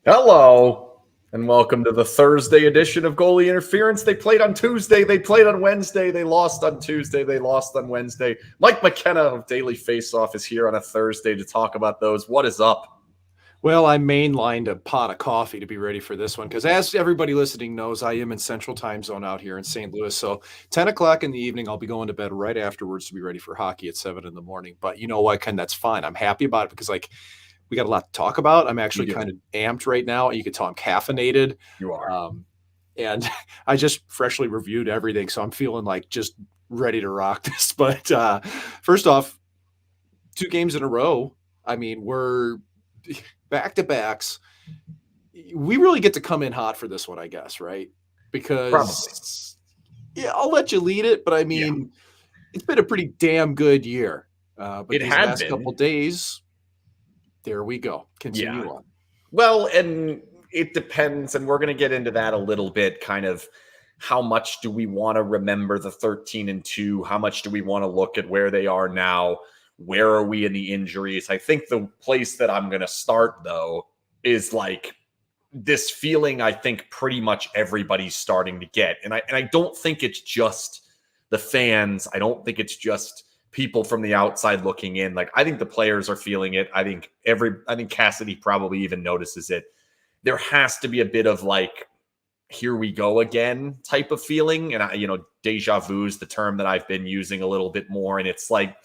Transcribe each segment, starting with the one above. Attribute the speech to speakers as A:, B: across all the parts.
A: Hello, and welcome to the Thursday edition of Goalie Interference. They played on Tuesday, they played on Wednesday, they lost on Tuesday, they lost on Wednesday. Mike McKenna of Daily Faceoff is here on a Thursday to talk about those. What is up?
B: Well, I mainlined a pot of coffee to be ready for this one because, as everybody listening knows, I am in Central Time Zone out here in St. Louis. So 10 o'clock in the evening, I'll be going to bed right afterwards to be ready for hockey at 7 in the morning. But you know what, Ken? That's fine. I'm happy about it because, we got a lot to talk about. I'm actually kind of amped right now. You could tell I'm caffeinated.
A: You are.
B: And I just freshly reviewed everything. So I'm feeling like just ready to rock this. But first off, 2 games in a row. I mean, we're back-to-backs. We really get to come in hot for this one, I guess, right? Because, yeah, I'll let you lead it, but I mean, It's been a pretty damn good year. But these last couple days, there we go. Continue on.
A: Well, and it depends, and we're going to get into that a little bit, kind of how much do we want to remember the 13-2? How much do we want to look at where they are now? Where are we in the injuries? I think the place that I'm going to start, though, is like this feeling I think pretty much everybody's starting to get. And I don't think it's just the fans. I don't think it's just people from the outside looking in. Like, I think the players are feeling it. I think Cassidy probably even notices it. There has to be a bit of like, here we go again type of feeling. And deja vu is the term that I've been using a little bit more. And it's like,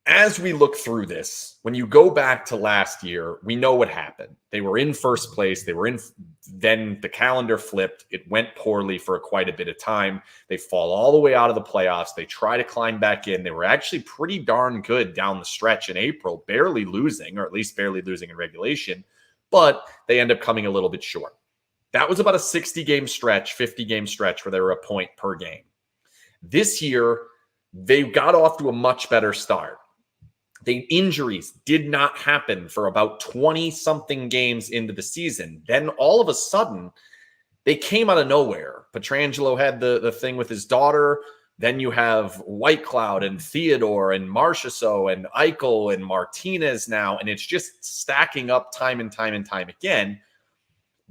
A: as we look through this, when you go back to last year, we know what happened. They were in first place. Then the calendar flipped. It went poorly for quite a bit of time. They fall all the way out of the playoffs. They try to climb back in. They were actually pretty darn good down the stretch in April, barely losing, or at least barely losing in regulation, but they end up coming a little bit short. That was about a 50-game stretch where they were a point per game. This year, they got off to a much better start. The injuries did not happen for about 20-something games into the season. Then all of a sudden, they came out of nowhere. Pietrangelo had the thing with his daughter. Then you have Whitecloud and Theodore and Marchessault and Eichel and Martinez now, and it's just stacking up time and time and time again.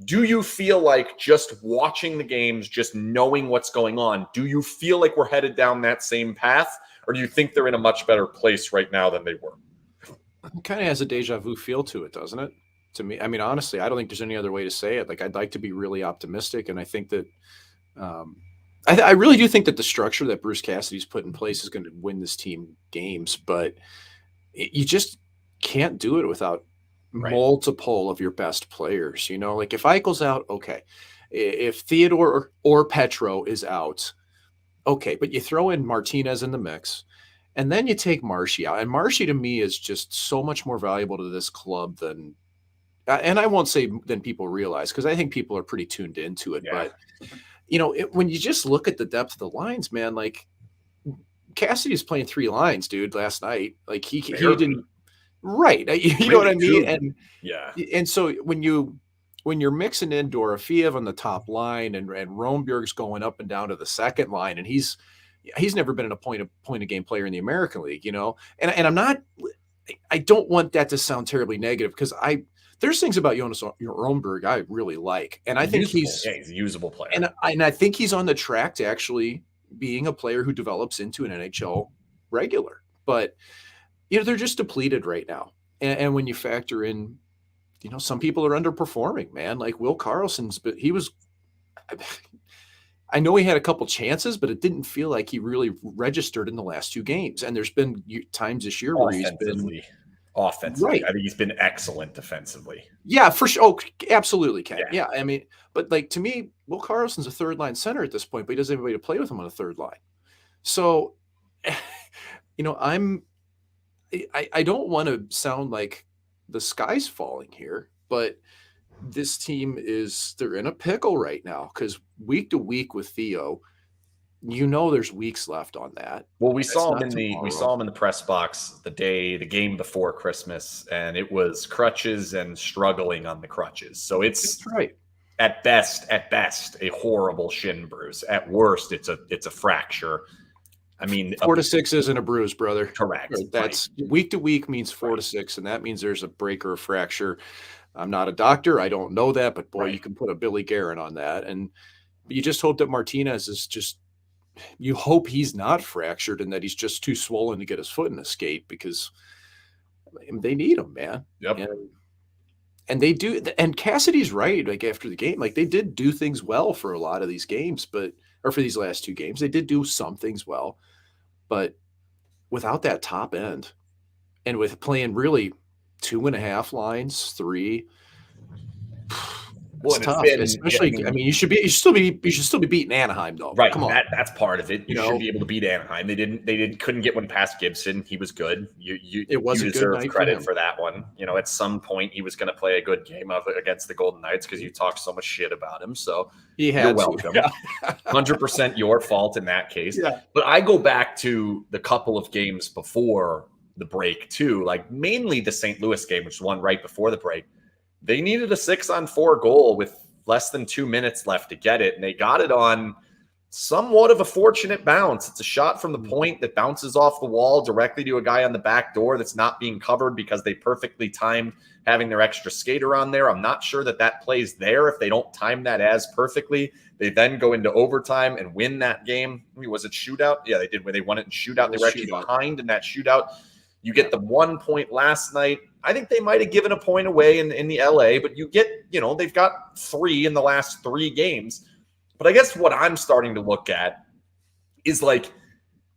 A: Do you feel like just watching the games, just knowing what's going on, do you feel like we're headed down that same path? Or do you think they're in a much better place right now than they were?
B: It kind of has a deja vu feel to it, doesn't it? To me, I mean, honestly, I don't think there's any other way to say it. Like, I'd like to be really optimistic, and I think that I really do think that the structure that Bruce Cassidy's put in place is going to win this team games, but you just can't do it without multiple of your best players. Like if Eichel's out, okay. If Theodore or Petro is out, okay, but you throw in Martinez in the mix, and then you take Marshy out. And Marshy, to me, is just so much more valuable to this club than, and I won't say than people realize, because I think people are pretty tuned into it. Yeah. But, when you just look at the depth of the lines, man, like Cassidy's playing 3 lines, dude, last night. Like he didn't, right. You know what I mean? And and so when you're mixing in Dorofeev on the top line and Rönnbjerg's going up and down to the second line, and he's never been a point of game player in the American League, and I don't want that to sound terribly negative, because there's things about Jonas Rönnbjerg I really like, and I think he's
A: a usable player,
B: and I think he's on the track to actually being a player who develops into an NHL regular. But they're just depleted right now, and when you factor in, some people are underperforming, man. Like Will Karlsson's, but I know he had a couple chances, but it didn't feel like he really registered in the last 2 games. And there's been times this year where he's been
A: offensively. Right. I think he's been excellent defensively.
B: Yeah, for sure. Oh, absolutely, Ken. Yeah, I mean, but like to me, Will Karlsson's a 3rd-line center at this point, but he doesn't have anybody to play with him on the 3rd line. So, I don't want to sound like the sky's falling here, but this team they're in a pickle right now, because week to week with Theo, there's weeks left on that.
A: Well, we saw him in the press box the game before Christmas, and it was crutches and struggling on the crutches. So it's
B: right.
A: At best, a horrible shin bruise. At worst, it's a fracture. I mean,
B: 4 to 6 isn't a bruise, brother.
A: Correct.
B: That's week to week means 4 to 6, and that means there's a break or a fracture. I'm not a doctor. I don't know that, but boy,
A: Right.
B: you can put a Billy Guerin on that. And you just hope that Martinez is just, you hope he's not fractured and that he's just too swollen to get his foot in the skate, because they need him, man.
A: Yep.
B: And they do. And Cassidy's right. Like after the game, like they did do things well for a lot of these games, or for these last 2 games, they did do some things well, but without that top end and with playing really 2.5 lines, 3,
A: Well,
B: it's
A: and it's
B: tough.
A: been,
B: Especially, I mean, you should still be beating Anaheim though.
A: right.
B: Come on.
A: That's part of it. You should
B: know,
A: be able to beat Anaheim. Couldn't get one past Gibson. He was good.
B: it was
A: You
B: a good
A: deserve
B: night
A: credit
B: for
A: for that one. At some point he was going to play a good game against the Golden Knights because you talked so much shit about him. So
B: he had
A: you're
B: to.
A: welcome.
B: Yeah.
A: 100% your fault in that case.
B: Yeah.
A: But I go back to the couple of games before the break too, like mainly the St. Louis game, which was one right before the break. They needed a 6-on-4 goal with less than 2 minutes left to get it, and they got it on somewhat of a fortunate bounce. It's a shot from the point that bounces off the wall directly to a guy on the back door that's not being covered because they perfectly timed having their extra skater on there. I'm not sure that plays there if they don't time that as perfectly. They then go into overtime and win that game. I mean, was it shootout? Yeah, they did, where they won it in shootout. They were actually behind in that shootout. You get the 1 point last night. I think they might have given a point away in the LA, but you get, they've got 3 in the last 3 games. But I guess what I'm starting to look at is like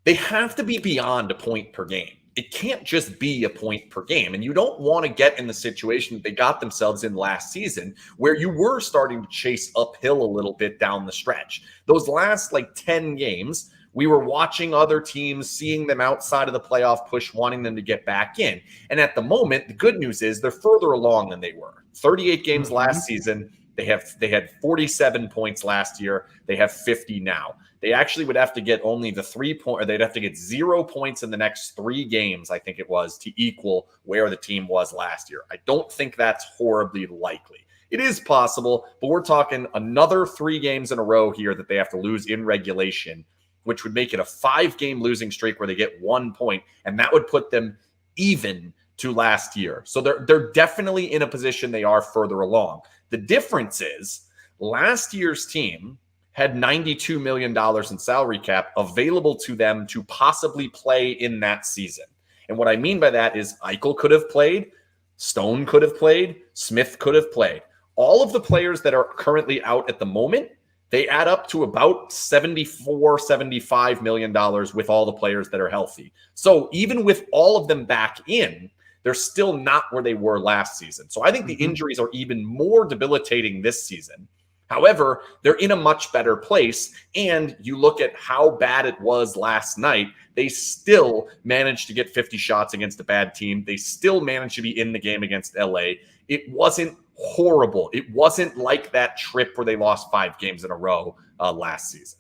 A: they have to be beyond a point per game. It can't just be a point per game. And you don't want to get in the situation that they got themselves in last season, where you were starting to chase uphill a little bit down the stretch. Those last 10 games, we were watching other teams, seeing them outside of the playoff push, wanting them to get back in. And at the moment, the good news is they're further along than they were. 38 games last season. They had 47 points last year. They have 50 now. They actually would have to get only the 3 point, or they'd have to get 0 points in the next 3 games, I think it was, to equal where the team was last year. I don't think that's horribly likely. It is possible, but we're talking another 3 games in a row here that they have to lose in regulation, which would make it a 5-game losing streak where they get 1 point, and that would put them even to last year. So they're definitely in a position they are further along. The difference is last year's team had $92 million in salary cap available to them to possibly play in that season. And what I mean by that is Eichel could have played, Stone could have played, Smith could have played. All of the players that are currently out at the moment, they add up to about $74, $75 million with all the players that are healthy. So even with all of them back in, they're still not where they were last season. So I think the injuries are even more debilitating this season. However, they're in a much better place. And you look at how bad it was last night, they still managed to get 50 shots against a bad team. They still managed to be in the game against LA. It wasn't horrible. It wasn't like that trip where they lost 5 games in a row last season.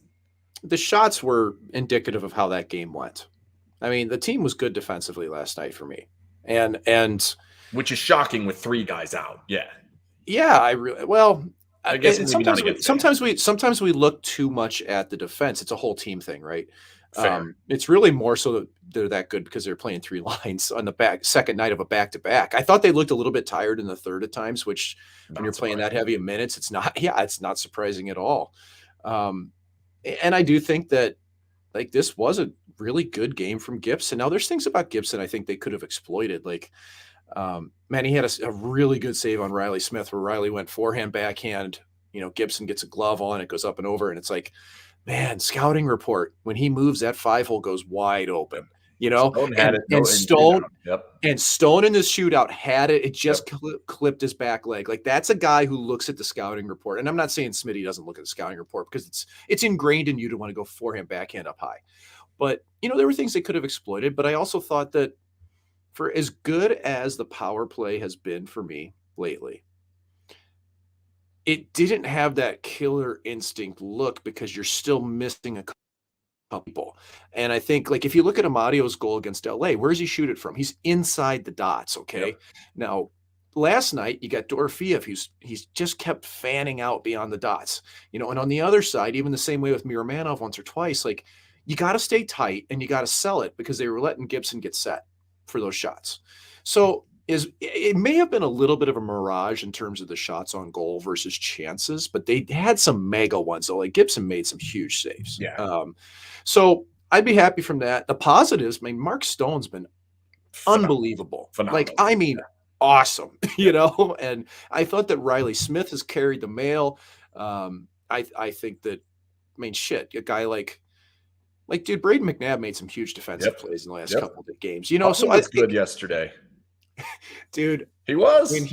B: The shots were indicative of how that game went. I mean, the team was good defensively last night for me. And
A: which is shocking with 3 guys out. Yeah.
B: Yeah, I guess sometimes we look too much at the defense. It's a whole team thing, right? It's really more so that they're that good because they're playing 3 lines on the second night of a back-to-back. I thought they looked a little bit tired in the third at times, which when you're playing that heavy of minutes, it's not surprising at all. And I do think that this was a really good game from Gibson. Now there's things about Gibson I think they could have exploited. Man, he had a really good save on Riley Smith where Riley went forehand, backhand. Gibson gets a glove on, it goes up and over, and it's like, man, scouting report. When he moves, that 5-hole goes wide open.
A: Stone had it.
B: And Stone in this shootout had it. It just clipped his back leg. That's a guy who looks at the scouting report. And I'm not saying Smitty doesn't look at the scouting report because it's ingrained in you to want to go forehand, backhand up high. But, there were things they could have exploited. But I also thought that for as good as the power play has been for me lately, it didn't have that killer instinct look because you're still missing a couple people. And I think, if you look at Amadio's goal against LA, where does he shoot it from? He's inside the dots, okay? Yep. Now, last night, you got Dorofeev, he's just kept fanning out beyond the dots. And on the other side, even the same way with Miromanov once or twice, you got to stay tight and you got to sell it because they were letting Gibson get set for those shots. So is it may have been a little bit of a mirage in terms of the shots on goal versus chances, but they had some mega ones. So like Gibson made some huge saves.
A: Yeah.
B: So I'd be happy from that. The positives, I mean, Mark Stone's been unbelievable.
A: Phenomenal.
B: Like, I mean, awesome, and I thought that Riley Smith has carried the mail. I think that, I mean, shit, a guy like dude, Braden McNabb made some huge defensive plays in the last couple of games, so
A: I was good yesterday.
B: Dude,
A: he was.
B: When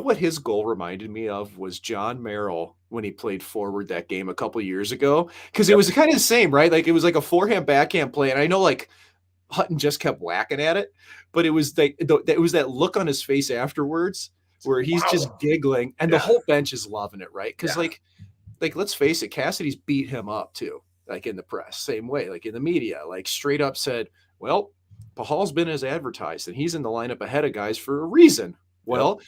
B: what his goal reminded me of was John Merrill when he played forward that game a couple of years ago, because it was kind of the same, right? Like it was like a forehand backhand play, and I know like Hutton just kept whacking at it, but it was it was that look on his face afterwards where he's just giggling, and the whole bench is loving it, right? Because like let's face it, Cassidy's beat him up too, like in the press, same way, like in the media, like straight up said, well, Pahal's been as advertised, and he's in the lineup ahead of guys for a reason. Well,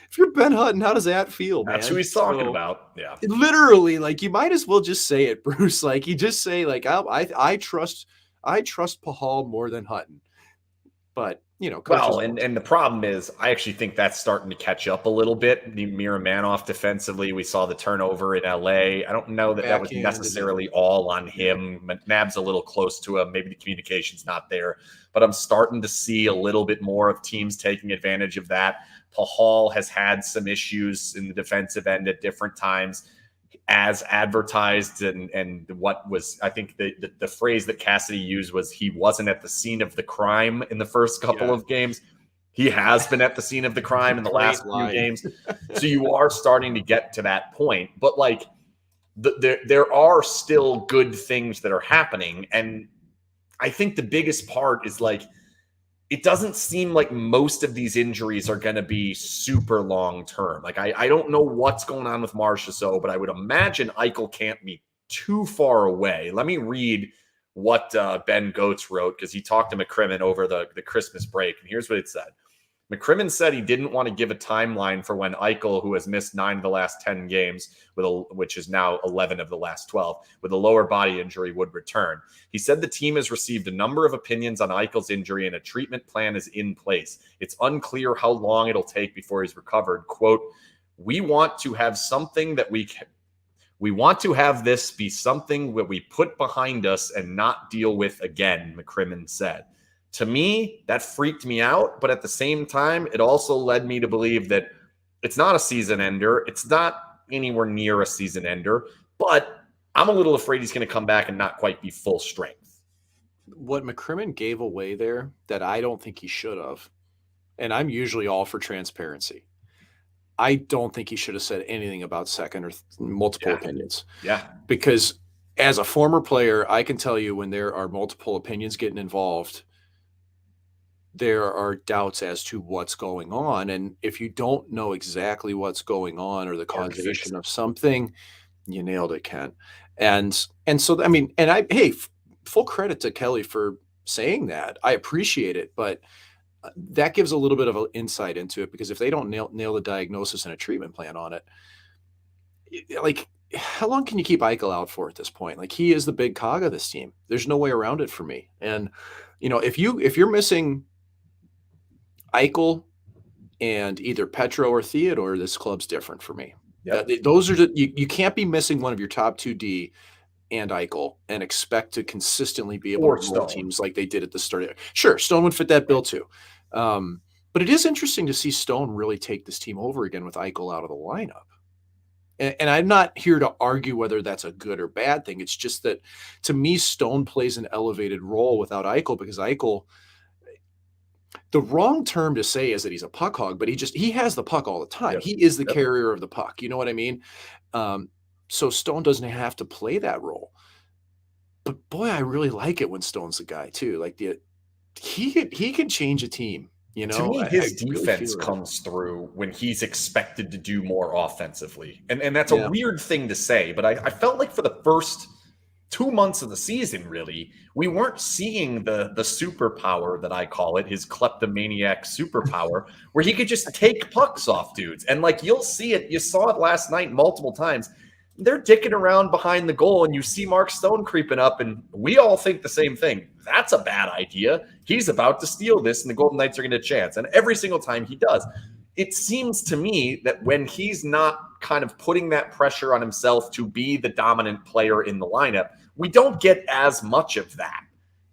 B: if you're Ben Hutton, how does that feel, man?
A: That's who he's talking about. Yeah,
B: literally, like you might as well just say it, Bruce. Like you just say, like I trust Pahal more than Hutton. But
A: well, and the problem is, I actually think that's starting to catch up a little bit. The Miramanoff defensively, we saw the turnover in LA. I don't know that was necessarily all on him. McNabb's a little close to him. Maybe the communication's not there, but I'm starting to see a little bit more of teams taking advantage of that. Pahal has had some issues in the defensive end at different times, as advertised, and what was, I think the phrase that Cassidy used was he wasn't at the scene of the crime in the first couple of games. He has been at the scene of the crime in the last few games. So you are starting to get to that point, but like there are still good things that are happening. And I think the biggest part is like, it doesn't seem like most of these injuries are going to be super long-term. Like, I don't know what's going on with Marchessault, but I would imagine Eichel can't be too far away. Let me read what Ben Goetz wrote, because he talked to McCrimmon over the Christmas break, and here's what it said. McCrimmon said he didn't want to give a timeline for when Eichel, who has missed 9 of the last 10 games, which is now 11 of the last 12, with a lower body injury, would return. He said the team has received a number of opinions on Eichel's injury and a treatment plan is in place. It's unclear how long it'll take before he's recovered. Quote, we want to have something that we want to have this be something that we put behind us and not deal with again, McCrimmon said. To me, that freaked me out, but at the same time, it also led me to believe that it's not a season ender. It's not anywhere near a season ender, but I'm a little afraid he's going to come back and not quite be full strength.
B: What McCrimmon gave away there that I don't think he should have, and I'm usually all for transparency, I don't think he should have said anything about second or multiple opinions.
A: Yeah.
B: Because as a former player, I can tell you when there are multiple opinions getting involved, there are doubts as to what's going on. And if you don't know exactly what's going on or the causation of something, you nailed it, Ken. And so, I mean, and hey, full credit to Kelly for saying that. I appreciate it, but that gives a little bit of an insight into it, because if they don't nail the diagnosis and a treatment plan on it, like, how long can you keep Eichel out for at this point? Like, he is the big cog of this team. There's no way around it for me. And, if you're missing Eichel and either Petro or Theodore, this club's different for me. Yep. Those are you can't be missing one of your top 2D and Eichel and expect to consistently be able to roll teams like they did at the start. Sure, Stone would fit that bill too. But it is interesting to see Stone really take this team over again with Eichel out of the lineup. And I'm not here to argue whether that's a good or bad thing. It's just that, to me, Stone plays an elevated role without Eichel, because Eichel, the wrong term to say is that he's a puck hog, but he has the puck all the time. Yep. He is the carrier of the puck. You know what I mean? So Stone doesn't have to play that role. But boy, I really like it when Stone's the guy too. Like he can change a team.
A: To me, his defense comes through when he's expected to do more offensively. And that's a weird thing to say, but I felt like for the first 2 months of the season, really, we weren't seeing the superpower that I call it, his kleptomaniac superpower, where he could just take pucks off dudes. And like, you'll see it. You saw it last night multiple times. They're dicking around behind the goal, and you see Mark Stone creeping up, and we all think the same thing. That's a bad idea. he's about to steal this and the Golden Knights are going to chance. And every single time he does, it seems to me that when he's not kind of putting that pressure on himself to be the dominant player in the lineup, we don't get as much of that.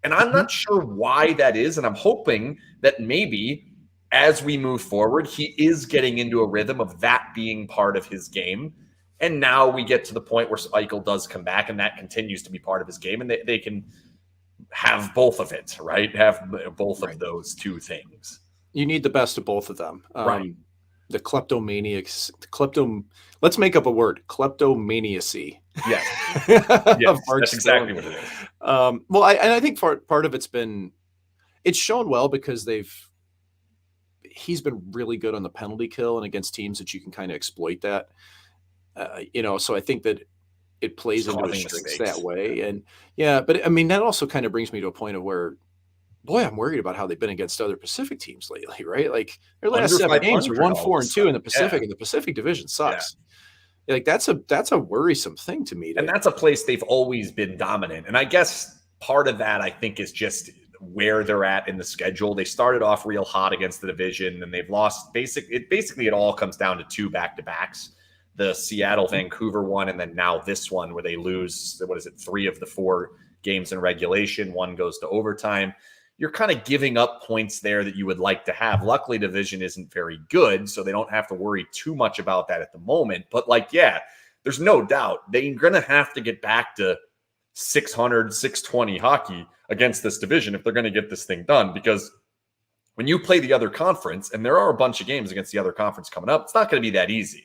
A: And I'm not sure why that is. And I'm hoping that maybe as we move forward, he is getting into a rhythm of that being part of his game. And now we get to the point where Eichel does come back and that continues to be part of his game. And they can have both of it, right? Have both of those two things.
B: You need the best of both of them.
A: Right.
B: The kleptomaniacs, let's make up a word, kleptomaniacy.
A: Yes. Yes, that's exactly what it is.
B: Well, I think part of it's shown well because he's been really good on the penalty kill and against teams that you can kind of exploit that. So I think that it plays into his strengths that way. And but I mean, that also kind of brings me to a point of where, boy, I'm worried about how they've been against other Pacific teams lately, right? Like their last 7 games are 1-4-2 in the Pacific, and the Pacific Division sucks. Yeah. Like that's a worrisome thing to me.
A: And that's a place they've always been dominant. And I guess part of that, I think, is just where they're at in the schedule. They started off real hot against the division, and they've lost basically it all comes down to 2 back-to-backs. The Seattle-Vancouver one, and then now this one where they lose, 3 of the 4 games in regulation. 1 goes to overtime. You're kind of giving up points there that you would like to have. Luckily, division isn't very good, so they don't have to worry too much about that at the moment. But there's no doubt they're going to have to get back to 600, 620 hockey against this division if they're going to get this thing done. Because when you play the other conference, and there are a bunch of games against the other conference coming up, it's not going to be that easy.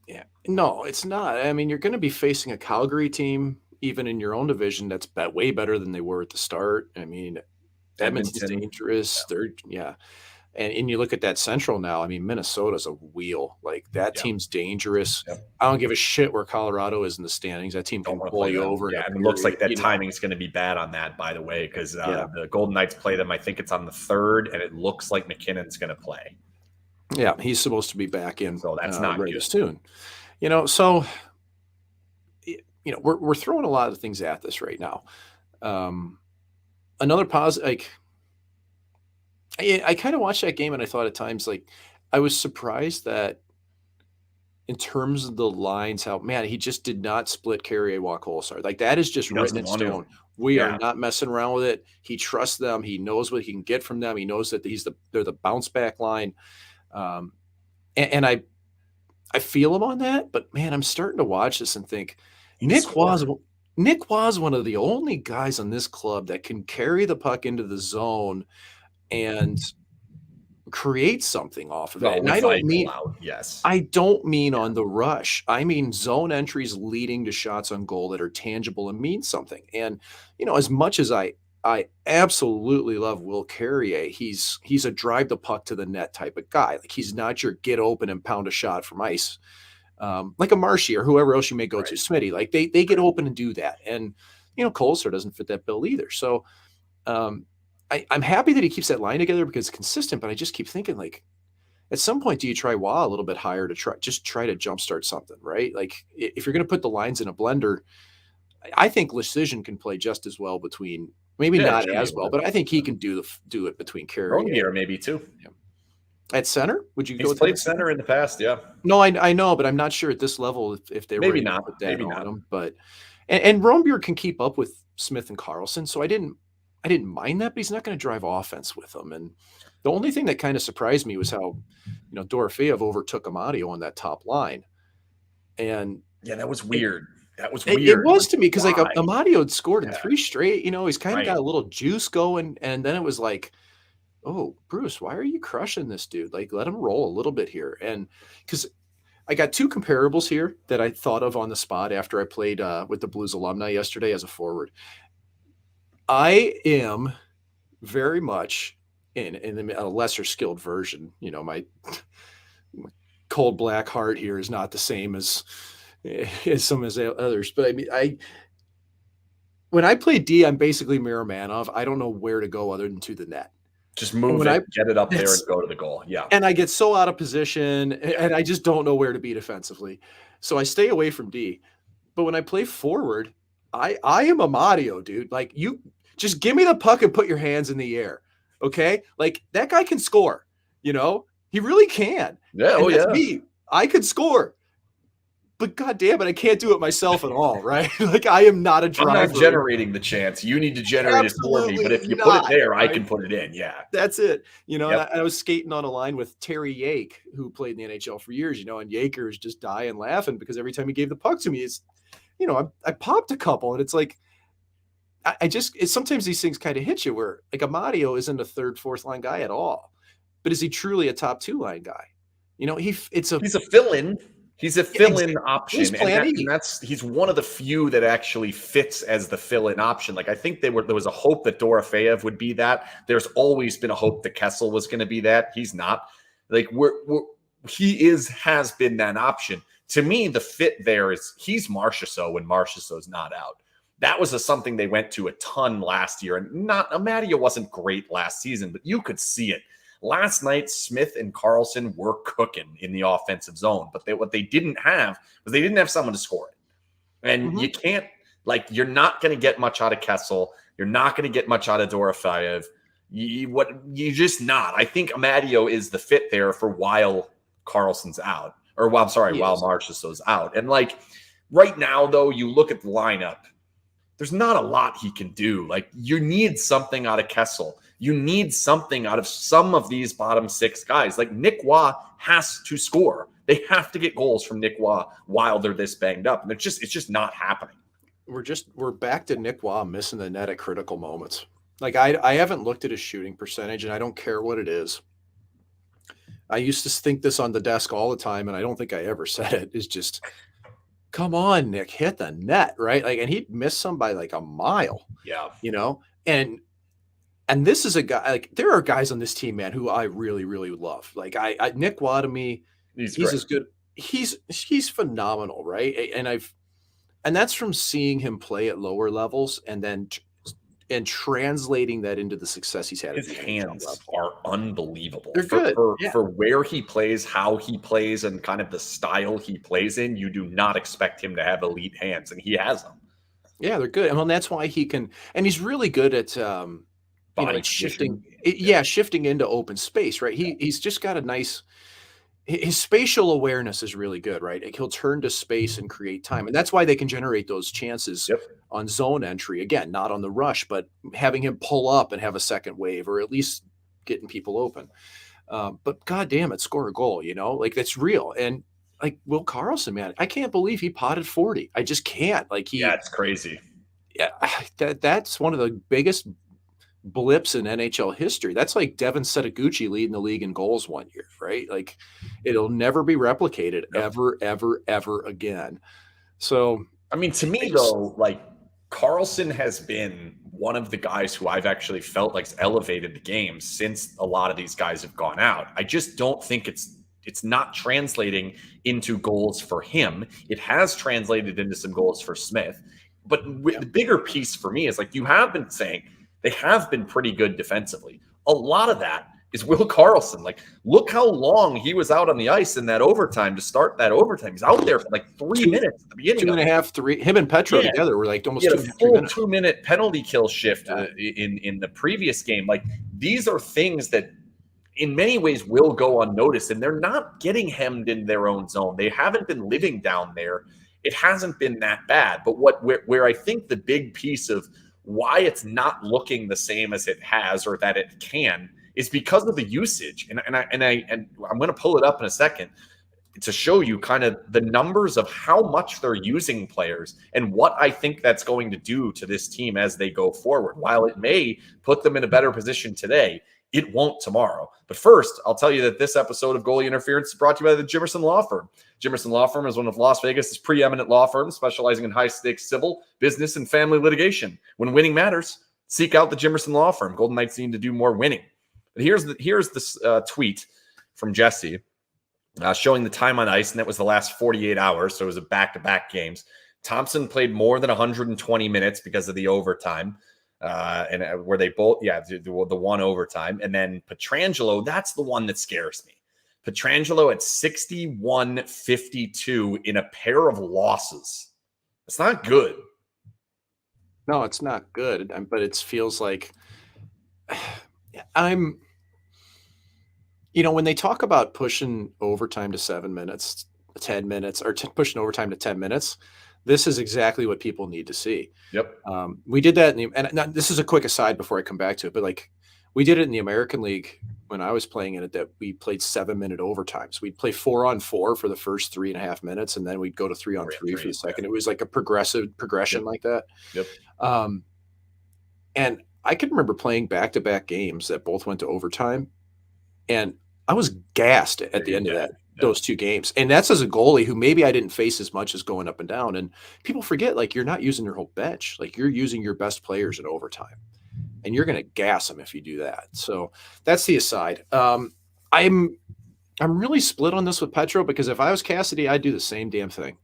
B: Yeah, no, it's not. I mean, you're going to be facing a Calgary team, even in your own division, that's way better than they were at the start. I mean, Edmonton's dangerous. And you look at that Central now. I mean, Minnesota's a wheel. Like that team's dangerous. Yep. I don't give a shit where Colorado is in the standings. That team can pull you over.
A: Yeah, and it looks like that timing is going to be bad on that, by the way, because the Golden Knights play them. I think it's on the 3rd, and it looks like McKinnon's going to play.
B: Yeah, he's supposed to be back in.
A: So that's not
B: right soon. So we're throwing a lot of things at this right now. Another positive, like I kind of watched that game and I thought at times, like, I was surprised that in terms of the lines, how, man, he just did not split Carrier walk Holsar. Like that is just written in stone. We are not messing around with it. He trusts them. He knows what he can get from them. He knows that they're the bounce back line. And I feel him on that, but man, I'm starting to watch this and think Nick was one of the only guys on this club that can carry the puck into the zone and create something off of it. And I don't mean on the rush. I mean zone entries leading to shots on goal that are tangible and mean something. And as much as I absolutely love Will Carrier, he's a drive the puck to the net type of guy. Like he's not your get open and pound a shot from ice. Like a Marshy or whoever else you may go to, Smitty. Like they get open and do that. And Kolesar doesn't fit that bill either. So I'm happy that he keeps that line together because it's consistent, but I just keep thinking, like, at some point, do you try Wah a little bit higher to try to jumpstart something, right? Like, if you're going to put the lines in a blender, I think Lecision can play just as well between, maybe not as well, but I think he can do it between Carrier.
A: Or maybe too.
B: Yeah. At center, would you go?
A: He's played center in the past, yeah.
B: No, I know, but I'm not sure at this level if they
A: maybe
B: were
A: not
B: put that on him. But and Rombier can keep up with Smith and Carlson, so I didn't mind that, but he's not going to drive offense with them. And the only thing that kind of surprised me was how, Dorofeyev overtook Amadio on that top line. And
A: yeah, that was weird. That was
B: weird. It was to me because like Amadio had scored in 3 straight. He's kind of got a little juice going, and then it was like, oh, Bruce, why are you crushing this dude? Like, let him roll a little bit here. And because I got 2 comparables here that I thought of on the spot after I played with the Blues alumni yesterday as a forward. I am very much in a lesser skilled version. My cold black heart here is not the same as some of the others. But I mean, when I play D, I'm basically Miramanov. I don't know where to go other than to the net.
A: Just move it, get it up there, and go to the goal. Yeah. And
B: I get so out of position, and I just don't know where to be defensively. So I stay away from D. But when I play forward, I am Amadio, dude. Like Just give me the puck and put your hands in the air. Okay? Like that guy can score, you know? He really can.
A: Yeah,
B: And
A: oh
B: that's
A: yeah.
B: me. I could score. But God damn it, I can't do it myself at all, right? Like I am not a driver.
A: I'm not generating the chance. You need to generate it for me. But if you put it there, I can put it in. Yeah.
B: That's it. You know,
A: Yep.
B: and I was skating on a line with Terry Yake, who played in the NHL for years, you know, and Yaker is just dying laughing because every time he gave the puck to me, it's, you know, I popped a couple and it's like, sometimes these things kind of hit you where like Amadio isn't a third, fourth line guy at all, but is he truly a top 2 line guy? You know, he's a
A: fill-in. He's a fill-in
B: he's
A: option,
B: plan E.
A: and that's he's one of the few that actually fits as the fill-in option. Like I think there was a hope that Dorofeyev would be that. There's always been a hope that Kessel was going to be that. He's not. Like has been that option. To me, the fit there is he's Marchessault when Marchessault's not out. That was something they went to a ton last year, and Amadio wasn't great last season, but you could see it. Last night, Smith and Carlson were cooking in the offensive zone, but what they didn't have was they didn't have someone to score it. And you can't, like, you're not going to get much out of Kessel. You're not going to get much out of Dorofeyev. You're just not. I think Amadio is the fit there for while Carlson's out, or while Marchessault's out. And like right now, though, you look at the lineup. There's not a lot he can do. Like you need something out of Kessel. You need something out of some of these bottom 6 guys. Like Nick Waugh has to score. They have to get goals from Nick Waugh while they're this banged up. And it's just not happening.
B: We're back to Nick Waugh missing the net at critical moments. Like I haven't looked at his shooting percentage and I don't care what it is. I used to think this on the desk all the time and I don't think I ever said it. Is just, come on, Nick, hit the net, right? Like, and he'd miss some by like a mile.
A: Yeah.
B: You know, and this is a guy, like there are guys on this team, man, who I really, really love. Like Nick Waugh to me, he's as good. He's phenomenal. Right. And that's from seeing him play at lower levels and then translating that into the success he's had.
A: His hands are unbelievable.
B: They're good.
A: For where he plays, how he plays, and kind of the style he plays in, you do not expect him to have elite hands, and he has them.
B: Yeah, they're good. And that's why he can, and he's really good at shifting into open space, right? He's just got a nice, his spatial awareness is really good, right? Like he'll turn to space and create time. And that's why they can generate those chances on zone entry. Again, not on the rush, but having him pull up and have a second wave, or at least getting people open. But God damn it, score a goal, you know, like that's real. And like Will Carlson, man, I can't believe he potted 40. I just can't. Like
A: it's crazy.
B: Yeah, that's one of the biggest blips in NHL history. That's like Devin Setaguchi leading the league in goals one year, right? Like it'll never be replicated ever again. So,
A: I mean, to me though, like Carlson has been one of the guys who I've actually felt like's elevated the game since a lot of these guys have gone out. I just don't think it's not translating into goals for him. It has translated into some goals for Smith. But the bigger piece for me is like you have been saying, they have been pretty good defensively. A lot of that is Will Carlson. Like, look how long he was out on the ice in that overtime to start that overtime. He's out there for like 3 minutes at the beginning.
B: 2.5, 3. Him and Petro together were like almost
A: 2 minutes. 2-minute penalty kill shift in the previous game. Like, these are things that in many ways will go unnoticed, and they're not getting hemmed in their own zone. They haven't been living down there. It hasn't been that bad. But where I think the big piece of why it's not looking the same as it has or that it can is because of the usage. And I'm going to pull it up in a second to show you kind of the numbers of how much they're using players and what I think that's going to do to this team as they go forward. While it may put them in a better position today, it won't tomorrow. But first, I'll tell you that this episode of Goalie Interference is brought to you by the Jimerson Law Firm. Jimerson Law Firm is one of Las Vegas' preeminent law firms specializing in high-stakes civil, business, and family litigation. When winning matters, seek out the Jimerson Law Firm. Golden Knights need to do more winning. But here's this tweet from Jesse showing the time on ice, and that was the last 48 hours, so it was a back-to-back games. Thompson played more than 120 minutes because of the overtime. And where they both, the one overtime. And then Pietrangelo, that's the one that scares me. Pietrangelo at 61-52 in a pair of losses. It's not good.
B: No, it's not good, but it feels like I'm when they talk about pushing overtime to 7 minutes, 10 minutes, or pushing overtime to 10 minutes, this is exactly what people need to see.
A: Yep.
B: We did that and now, this is a quick aside before I come back to it, but like we did it in the American League when I was playing in it, that we played 7-minute overtimes. We'd play 4-on-4 for the first 3.5 minutes, and then we'd go to 3-on-3 for the second.
A: Yeah.
B: It was like a progression
A: Yep.
B: like that.
A: Yep.
B: Um, and I can remember playing back-to-back games that both went to overtime, and I was gassed at the end of
A: Yeah.
B: that those 2 games. And that's as a goalie who maybe I didn't face as much as going up and down. And people forget, like, you're not using your whole bench. Like, you're using your best players in overtime, and you're going to gas them if you do that. So that's the aside. I'm really split on this with Petro, because if I was Cassidy, I'd do the same damn thing.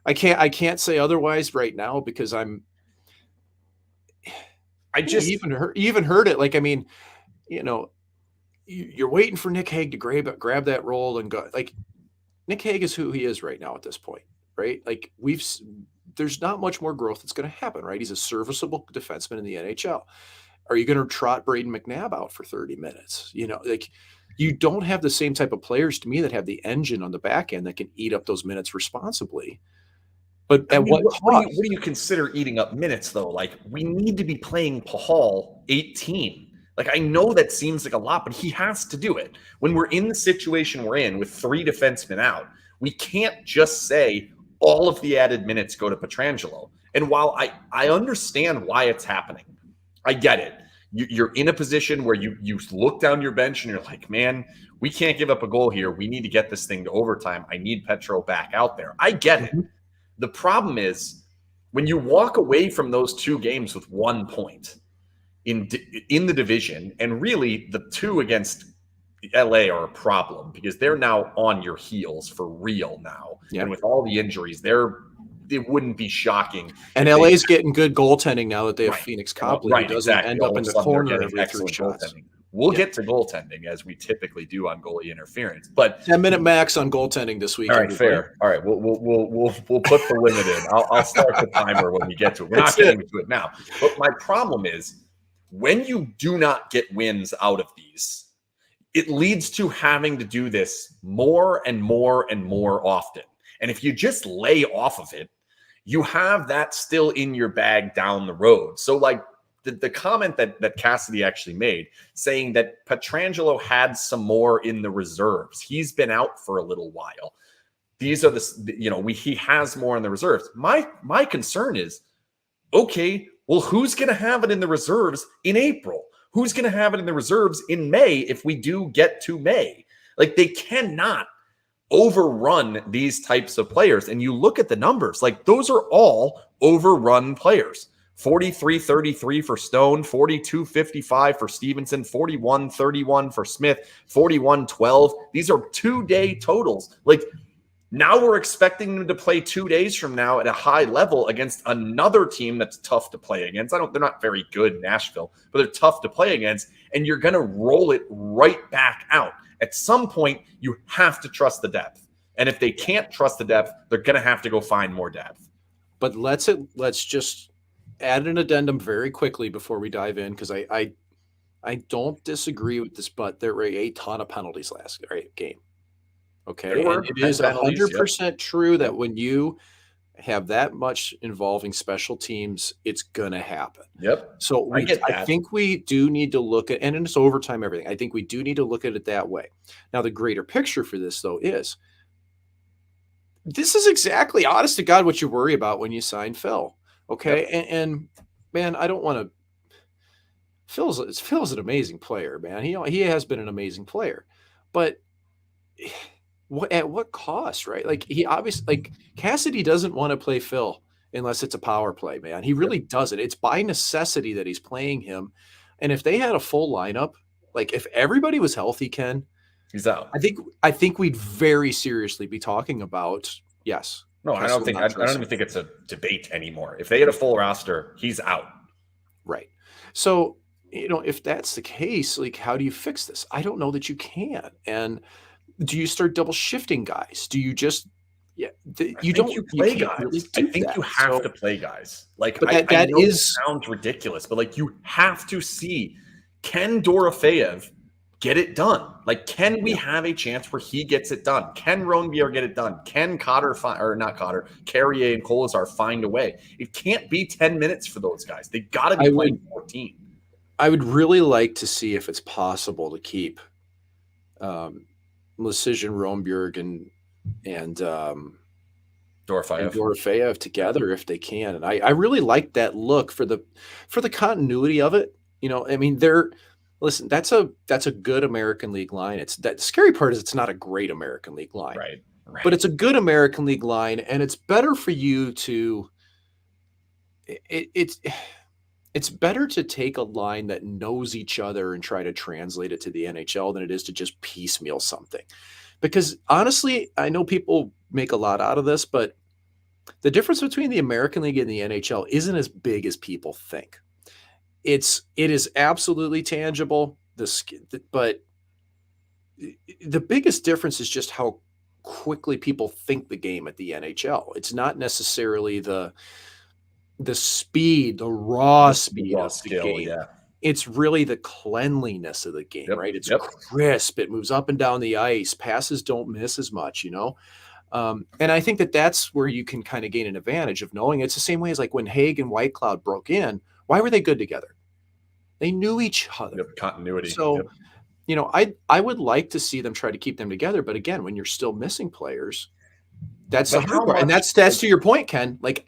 B: I can't say otherwise right now, because
A: I
B: you
A: just
B: even heard it. Like, I mean, you know, you're waiting for Nick Hague to grab that role and go. Like, Nick Hague is who he is right now at this point, right? Like, there's not much more growth that's going to happen, right? He's a serviceable defenseman in the NHL. Are you going to trot Braden McNabb out for 30 minutes? Like, you don't have the same type of players to me that have the engine on the back end that can eat up those minutes responsibly. But
A: I
B: at
A: mean,
B: what
A: what
B: cost?
A: do you consider eating up minutes, though? Like, we need to be playing Pahal 18. Like, I know that seems like a lot, but he has to do it. When we're in the situation we're in with 3 defensemen out, we can't just say all of the added minutes go to Pietrangelo. And while I understand why it's happening, I get it. You're in a position where you look down your bench and you're like, man, we can't give up a goal here. We need to get this thing to overtime. I need Petro back out there. I get it. The problem is when you walk away from those 2 games with 1 point in the division, and really the 2 against LA are a problem because they're now on your heels for real now.
B: Yeah.
A: And with all the injuries, it wouldn't be shocking.
B: And LA's getting good goaltending now that they have
A: Right.
B: Phoenix Copley,
A: Right,
B: who doesn't
A: exactly.
B: end
A: All
B: up
A: of
B: in
A: a
B: the
A: sudden, they're
B: corner
A: getting
B: every 3
A: excellent
B: shots.
A: goaltending. We'll
B: Yeah.
A: get to goaltending as we typically do on goalie interference, but
B: 10-minute max on goaltending this week.
A: all right, fair. All right, we'll put the limit in. I'll start the timer when we get to it. We're not getting to it now, but my problem is when you do not get wins out of these, it leads to having to do this more and more and more often. And if you just lay off of it, you have that still in your bag down the road. So, like, the comment that Cassidy actually made, saying that Pietrangelo had some more in the reserves. He's been out for a little while. These are he has more in the reserves. My concern is, okay, well, who's going to have it in the reserves in April? Who's going to have it in the reserves in May if we do get to May? Like, they cannot overrun these types of players. And you look at the numbers, like, those are all overrun players. 43-33 for Stone, 42-55 for Stevenson, 41-31 for Smith, 41-12. These are 2-day totals. Like, now we're expecting them to play 2 days from now at a high level against another team that's tough to play against. They're not very good, Nashville, but they're tough to play against. And you're going to roll it right back out. At some point, you have to trust the depth. And if they can't trust the depth, they're going to have to go find more depth.
B: But let's just add an addendum very quickly before we dive in, because I don't disagree with this, but there were a ton of penalties last game. Okay, and it is 100% true that when you have that much involving special teams, it's going to happen.
A: Yep.
B: So I think we do need to look at, and it's overtime, everything. I think we do need to look at it that way. Now, the greater picture for this, though, is this is exactly, honest to God, what you worry about when you sign Phil. Okay. Yep. And man, I don't want to. Phil's an amazing player, man. He has been an amazing player, but at what cost, right? Like, he obviously, like, Cassidy doesn't want to play Phil unless it's a power play, man. He really doesn't. It's by necessity that he's playing him. And if they had a full lineup, like, if everybody was healthy, Ken,
A: he's out.
B: I think we'd very seriously be talking about, yes.
A: No, I don't even think it's a debate anymore. If they had a full roster, he's out.
B: Right. So, if that's the case, like, how do you fix this? I don't know that you can. And do you start double shifting guys? Do you just Yeah,
A: I think you play
B: can't
A: guys.
B: really
A: I
B: do
A: think
B: that.
A: you have
B: So,
A: to play guys. Like
B: but
A: I
B: that
A: know it
B: is,
A: sounds ridiculous, but like you have to see, can Dorofeyev get it done? Like, can we
B: yeah.
A: have a chance where he gets it done? Can Roenbier get it done? Can Cotter or not Cotter, Carrier and Kolazar find a way? It can't be 10 minutes for those guys. They got to be playing 14.
B: I would really like to see if it's possible to keep Lecision, Roenberg, and
A: Dorofeyev.
B: Dorofeyev together if they can. And I really like that look for the continuity of it. You know, I mean, listen, that's a good American League line. It's that the scary part is it's not a great American League line.
A: Right.
B: But it's a good American League line, and it's better for you to it's better to take a line that knows each other and try to translate it to the NHL than it is to just piecemeal something. Because honestly, I know people make a lot out of this, but the difference between the American League and the NHL isn't as big as people think. It is absolutely tangible. But the biggest difference is just how quickly people think the game at the NHL. It's not necessarily the speed, the raw speed of the game.
A: Yeah.
B: It's really the cleanliness of the game, right? It's crisp. It moves up and down the ice. Passes don't miss as much, you know? And I think that's where you can kind of gain an advantage of knowing it's the same way as like when Haig and Whitecloud broke in. Why were they good together? They knew each other.
A: Continuity.
B: So, you know, I would like to see them try to keep them together. But again, when you're still missing players, that's the hard part. And that's to your point, Ken. Like,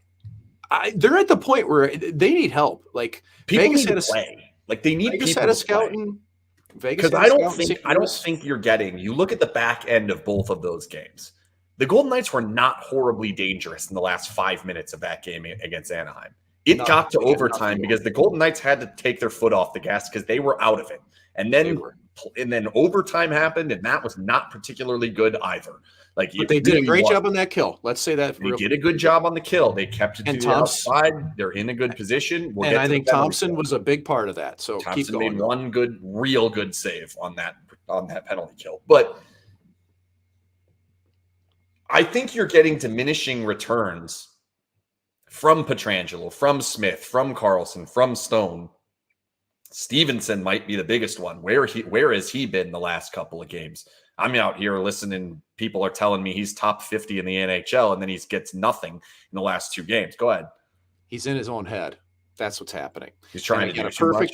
B: they're at the point where they need help. Like
A: people
B: Vegas
A: need to play. Like they need
B: Vegas
A: people
B: had a
A: to
B: scout
A: play.
B: in Vegas.
A: Because I don't think you're getting. You look at the back end of both of those games. The Golden Knights were not horribly dangerous in the last 5 minutes of that game against Anaheim. It got to overtime because the Golden Knights had to take their foot off the gas because they were out of it. And then overtime happened, and that was not particularly good either. Like,
B: but they did a great job on that kill. Let's say that
A: they did a good job on the kill. They kept it to the outside. They're in a good position.
B: And I think Thompson was a big part of that. So
A: Thompson
B: keep going.
A: made one real good save on that penalty kill. But I think you're getting diminishing returns from Pietrangelo, from Smith, from Carlson, from Stone. Stevenson might be the biggest one. Where has he been the last couple of games? I'm out here listening. People are telling me he's top 50 in the NHL, and then he gets nothing in the last 2 games. Go ahead.
B: He's in his own head. That's what's happening.
A: He's trying to do
B: too much.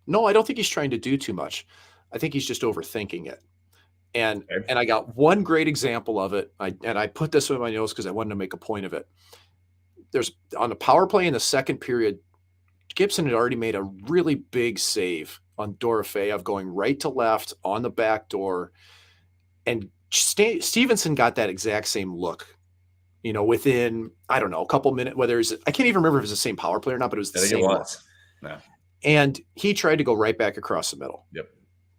B: No, I don't think he's trying to do too much. I think he's just overthinking it. And I got one great example of it. I put this in my notes because I wanted to make a point of it. There's on the power play in the second period, Gibson had already made a really big save on Dorofeyev going right to left on the back door. And Stevenson got that exact same look, you know, within, I don't know, a couple minutes, I can't even remember if it was the same power play or not, but it was the same look.
A: No.
B: And he tried to go right back across the middle.
A: Yep.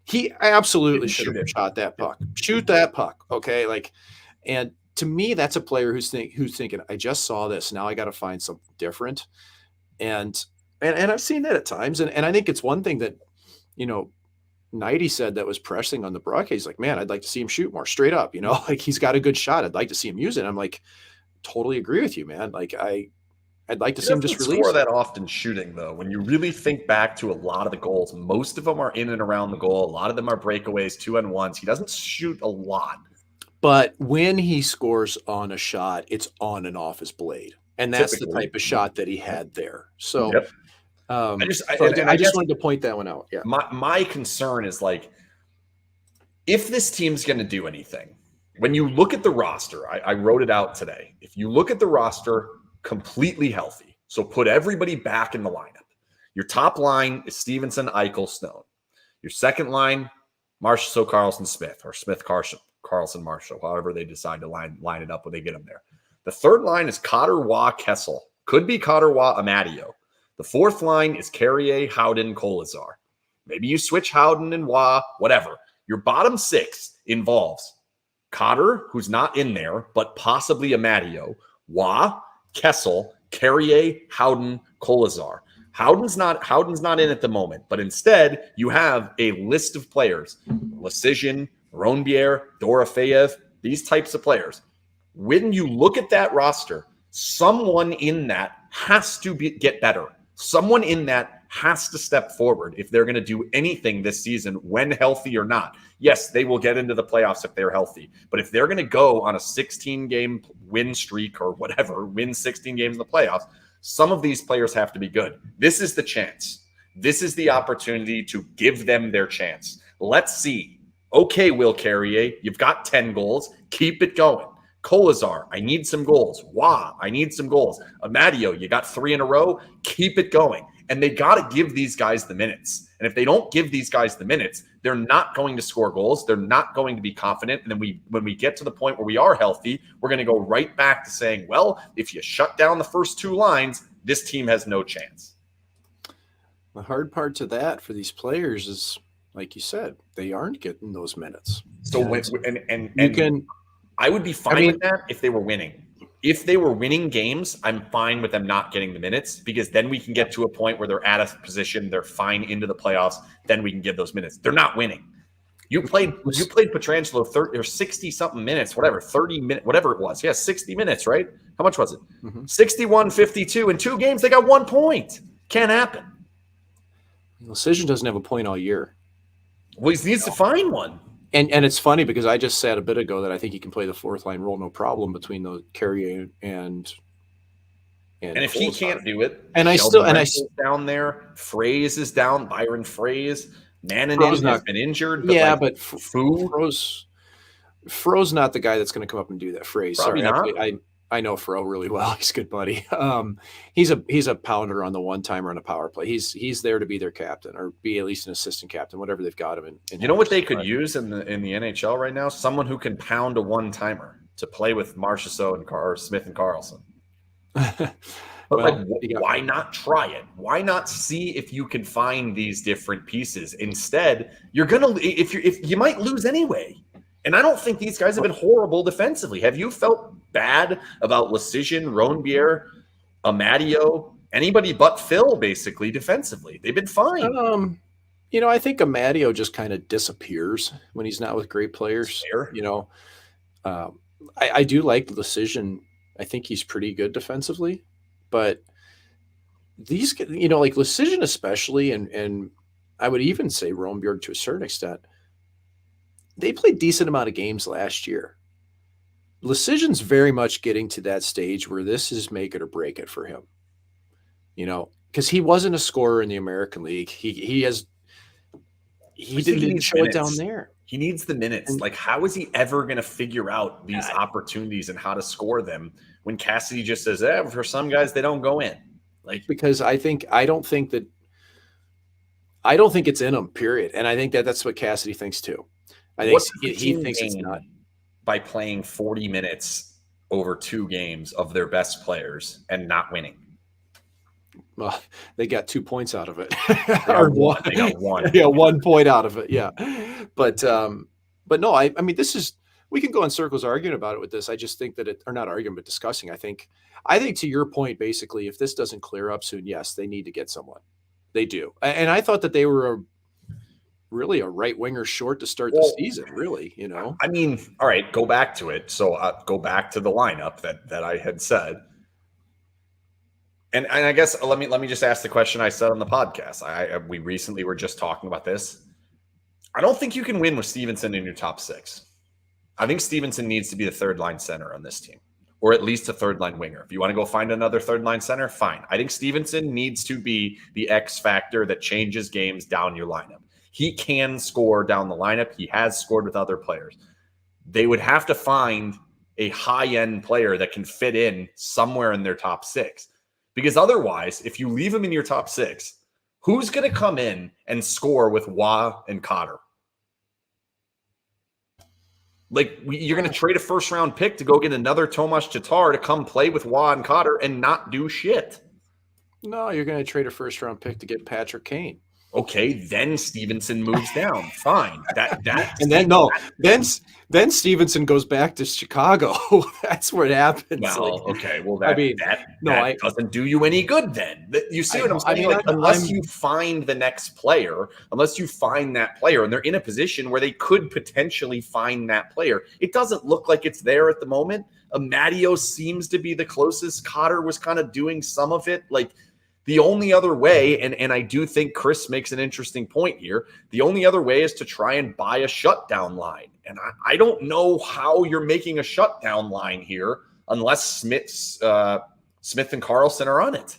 B: He absolutely should have shot that puck. Shoot that puck. Okay. Like, and to me, that's a player who's thinking, I just saw this. Now I got to find something different. And I've seen that at times. And I think it's one thing that, you know, Nighty said that was pressing on the broadcast. He's like, man, I'd like to see him shoot more straight up. You know, like he's got a good shot. I'd like to see him use it. I'm like, totally agree with you, man. Like I'd like to see him just release.
A: Score that often shooting though. When you really think back to a lot of the goals, most of them are in and around the goal. A lot of them are breakaways, 2-on-1s. He doesn't shoot a lot.
B: But when he scores on a shot, it's on and off his blade. And that's the type of shot that he had there. So I just wanted to point that one out. Yeah.
A: My concern is like, if this team's going to do anything, when you look at the roster, I wrote it out today. If you look at the roster completely healthy, so put everybody back in the lineup. Your top line is Stevenson, Eichel, Stone. Your second line, Marchessault, Carlson, Smith, or Smith, Carlson, Marchessault, however they decide to line it up when they get them there. The third line is Cotter, Waugh, Kessel. Could be Cotter, Waugh, Amadio. The fourth line is Carrier, Howden, Kolazar. Maybe you switch Howden and Waugh, whatever. Your bottom 6 involves Cotter, who's not in there, but possibly Amadio, Waugh, Kessel, Carrier, Howden, Kolazar. Howden's not in at the moment, but instead you have a list of players: Lecision, Roenbier, Dorofeyev, these types of players. when you look at that roster, someone in that has to get better. Someone in that has to step forward if they're going to do anything this season, when healthy or not. Yes, they will get into the playoffs if they're healthy. But if they're going to go on a 16-game win streak or whatever, win 16 games in the playoffs, some of these players have to be good. This is the chance. This is the opportunity to give them their chance. Let's see. Okay, Will Carrier, you've got 10 goals. Keep it going. Kolazar, I need some goals. Wah, I need some goals. Amadio, you got 3 in a row. Keep it going. And they got to give these guys the minutes. And if they don't give these guys the minutes, they're not going to score goals. They're not going to be confident. And then when we get to the point where we are healthy, we're going to go right back to saying, well, if you shut down the first 2 lines, this team has no chance.
B: The hard part to that for these players is, like you said, they aren't getting those minutes.
A: So I would be fine with that if they were winning. If they were winning games, I'm fine with them not getting the minutes, because then we can get to a point where they're at a position, they're fine into the playoffs, then we can give those minutes. They're not winning. You played Pietrangelo 30 or 60-something minutes, whatever, 30 minutes, whatever it was. Yeah, 60 minutes, right? How much was it? 61-52. In 2 games, they got 1 point. Can't happen.
B: Decision doesn't have a point all year.
A: Well, he needs to find one.
B: And it's funny because I just said a bit ago that I think he can play the 4th line role no problem between the Carrier and
A: if he can't do it,
B: and I
A: down there, Fraze is down, Byron Fraze, Mannanen has been injured.
B: But yeah, but Fro's not the guy that's going to come up and do that. Fraze,
A: probably not.
B: I know Fro really well. He's a good buddy. He's a pounder on the one-timer on a power play. He's there to be their captain, or be at least an assistant captain, whatever they've got him in.
A: You know what they could use in the NHL right now? Someone who can pound a one-timer to play with Marchessault and Smith and Carlson. But why not try it? Why not see if you can find these different pieces? Instead, if you might lose anyway. And I don't think these guys have been horrible defensively. Have you felt bad about Lecision, Ronbier, Amadio, anybody but Phil, basically, defensively? They've been fine.
B: I think Amadio just kind of disappears when he's not with great players.
A: Fair.
B: I do like Lecision. I think he's pretty good defensively. But these, like Lecision especially, and I would even say Ronbier to a certain extent, they played decent amount of games last year. Lecision's very much getting to that stage where this is make it or break it for him. Because he wasn't a scorer in the American League. He didn't show it down there.
A: He needs the minutes. Like, how is he ever going to figure out these opportunities and how to score them when Cassidy just says, for some guys, they don't go in? Like,
B: because I don't think it's in him, period. And I think that's what Cassidy thinks too. I think he thinks it's not.
A: By playing 40 minutes over 2 games of their best players and not winning.
B: Well, they got 2 points out of it.
A: Or 1. They got 1.
B: Yeah, 1 point out of it. Yeah. But no, I mean, we can go in circles arguing about it with this. I just think that or not arguing, but discussing. I think to your point, basically, if this doesn't clear up soon, yes, they need to get someone. They do. And I thought that they were really a right winger short to start the season, really,
A: I mean, all right, go back to it. So go back to the lineup that I had said. And I guess let me just ask the question I said on the podcast. We recently were just talking about this. I don't think you can win with Stevenson in your top 6. I think Stevenson needs to be the 3rd line center on this team, or at least a 3rd line winger. If you want to go find another 3rd line center, fine. I think Stevenson needs to be the X factor that changes games down your lineup. He can score down the lineup. He has scored with other players. They would have to find a high-end player that can fit in somewhere in their top 6. Because otherwise, if you leave him in your top 6, who's going to come in and score with Wah and Cotter? Like, you're going to trade a first-round pick to go get another Tomas Tatar to come play with Wah and Cotter and not do shit.
B: No, you're going to trade a first-round pick to get Patrick Kane.
A: Okay, then Stevenson moves down. Fine.
B: And then Stevenson goes back to Chicago. That's what happens.
A: Well, okay. Well,
B: I mean,
A: that doesn't do you any good then. You see what I'm saying? Like, unless you find the next player, unless you find that player, and they're in a position where they could potentially find that player, it doesn't look like it's there at the moment. Amadio seems to be the closest. Cotter was kind of doing some of it. Like, the only other way, and I do think Chris makes an interesting point here, the only other way is to try and buy a shutdown line. And I don't know how you're making a shutdown line here unless Smith and Carlson are on it.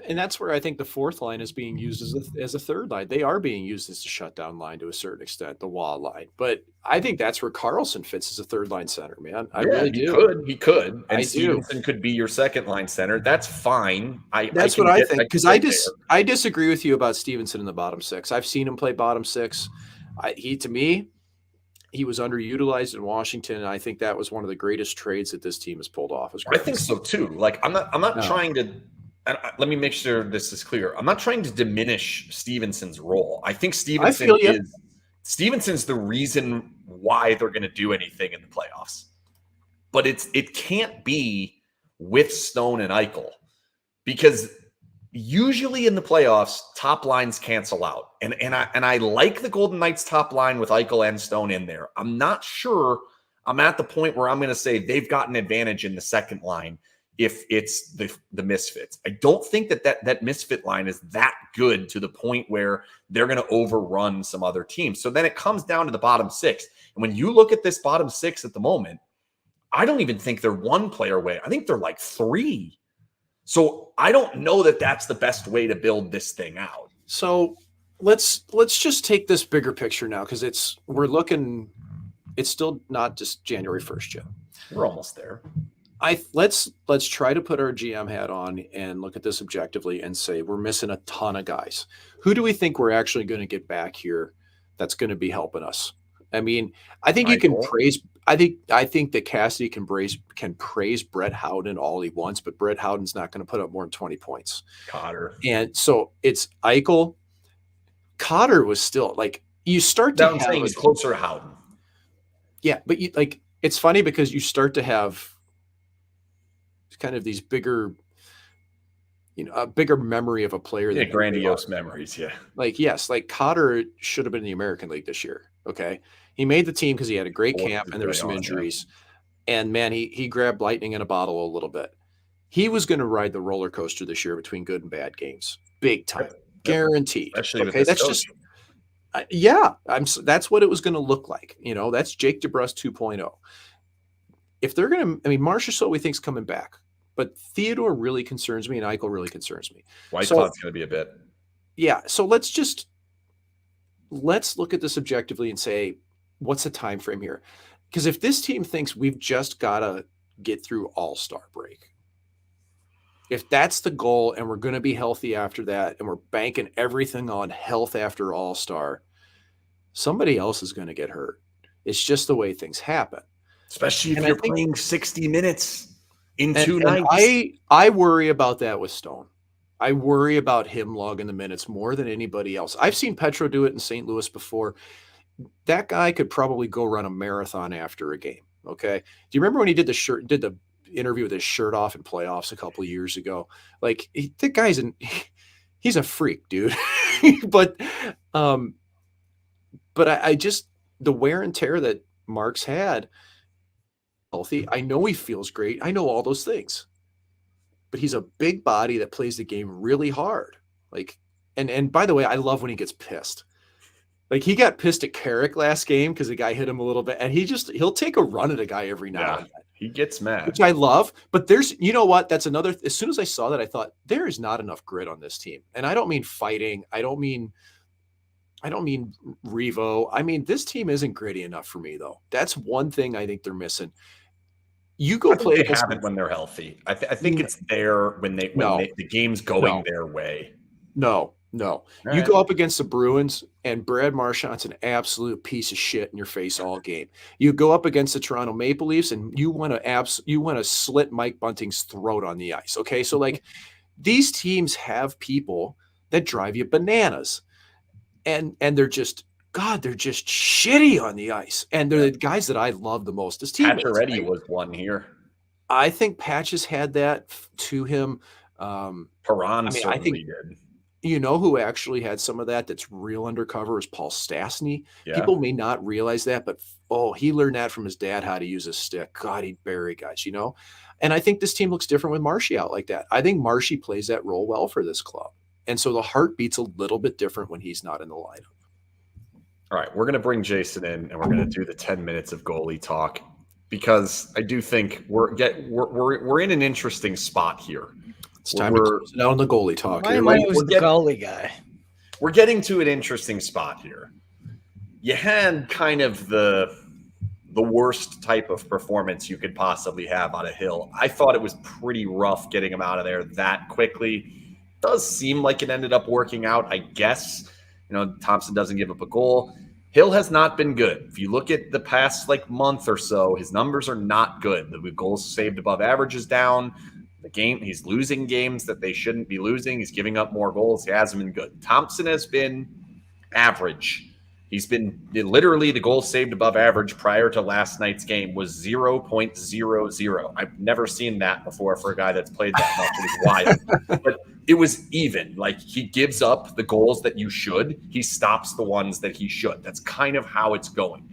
B: And that's where I think the fourth line is being used as a third line. They are being used as a shutdown line to a certain extent, the wall line. But I think that's where Carlson fits as a third line center, man. I really do.
A: He could. And Stevenson could be your second line center. That's fine.
B: That's what I think. Because I disagree with you about Stevenson in the bottom six. I've seen him play bottom six. To me, he was underutilized in Washington, and I think that was one of the greatest trades that this team has pulled off.
A: I think so too. Like, I'm not trying to. And let me make sure this is clear. I'm not trying to diminish Stevenson's role. I think Stevenson's the reason why they're going to do anything in the playoffs. But it can't be with Stone and Eichel, because usually in the playoffs, top lines cancel out. And I like the Golden Knights top line with Eichel and Stone in there. I'm not sure I'm at the point where I'm going to say they've got an advantage in the second line if it's the misfits. I don't think that misfit line is that good to the point where they're going to overrun some other teams. So then it comes down to the bottom six. And when you look at this bottom six at the moment, I don't even think they're one player away. I think they're like three. So I don't know that that's the best way to build this thing out.
B: So let's just take this bigger picture now, because it's still not just January 1st yet.
A: We're almost there.
B: Let's try to put our GM hat on and look at this objectively and say we're missing a ton of guys. Who do we think we're actually going to get back here that's going to be helping us? I mean, I think you can praise. I think that Cassidy can praise Brett Howden all he wants, but Brett Howden's not going to put up more than 20 points.
A: Cotter.
B: And so it's Eichel. Cotter was still like, you start to
A: have he's closer to Howden.
B: Yeah, but it's funny because you start to have kind of these bigger, a bigger memory of a player.
A: Yeah, grandiose memories. Yeah.
B: Like Cotter should have been in the American League this year. Okay. He made the team because he had a great camp and there were some injuries. And man, he grabbed lightning in a bottle a little bit. He was going to ride the roller coaster this year between good and bad games. Big time. Guaranteed.
A: Especially
B: okay. That's just, that's what it was going to look like. That's Jake DeBrusk 2.0. If they're going to, Marchessault we think is coming back. But Theodore really concerns me, and Eichel really concerns me.
A: Whitecloud's going to be a bit.
B: Yeah. So let's look at this objectively and say, what's the time frame here? Because if this team thinks we've just got to get through All-Star break, if that's the goal and we're going to be healthy after that and we're banking everything on health after All-Star, somebody else is going to get hurt. It's just the way things happen.
A: Especially if you're playing 60 minutes in 2 nights.
B: I worry about that with Stone. I worry about him logging the minutes more than anybody else. I've seen Petro do it in St. Louis before. That guy could probably go run a marathon after a game. Okay. Do you remember when he did the interview with his shirt off in playoffs a couple of years ago? Like, that guy's he's a freak, dude. but I just, the wear and tear that Mark's had, healthy. I know he feels great. I know all those things, but he's a big body that plays the game really hard. Like, and by the way, I love when he gets pissed. Like, he got pissed at Carrick last game because the guy hit him a little bit, and he'll take a run at a guy every now and then.
A: He gets mad,
B: which I love. But you know what? That's another. As soon as I saw that, I thought there is not enough grit on this team, and I don't mean fighting. I don't mean Revo. I mean, this team isn't gritty enough for me, though. That's one thing I think they're missing. You go play.
A: They have it when they're healthy. I think it's there when the game's going their way.
B: No. You go up against the Bruins, and Brad Marchand's an absolute piece of shit in your face all game. You go up against the Toronto Maple Leafs, and you want to slit Mike Bunting's throat on the ice. Okay, so like, these teams have people that drive you bananas. And they're just, God, they're just shitty on the ice. And they're the guys that I love the most as teammates.
A: Pacioretty was one here.
B: I think Patch has had that to him.
A: Perron
B: I mean, I think
A: certainly did.
B: you know who actually had some of that that's real undercover is Paul Stastny.
A: Yeah.
B: People may not realize that, but he learned that from his dad, how to use his stick. God, he'd bury guys, And I think this team looks different with Marshy out like that. I think Marshy plays that role well for this club. And so the heart beats a little bit different when he's not in the lineup.
A: All right, we're going to bring Jason in, and we're going to do the 10 minutes of goalie talk because I do think we're in an interesting spot here.
B: It's time to close it out on the goalie talk.
C: Why am I always the goalie guy?
A: We're getting to an interesting spot here. You had kind of the worst type of performance you could possibly have out of Hill. I thought it was pretty rough getting him out of there that quickly. Does seem like it ended up working out, I guess. Thompson doesn't give up a goal. Hill has not been good. If you look at the past month or so, his numbers are not good. The goals saved above average is down. He's losing games that they shouldn't be losing. He's giving up more goals. He hasn't been good. Thompson has been average. He's been literally the goals saved above average prior to last night's game was 0.00. I've never seen that before for a guy that's played that much. It's wild. But it was even. He gives up the goals that you should. He stops the ones that he should. That's kind of how it's going.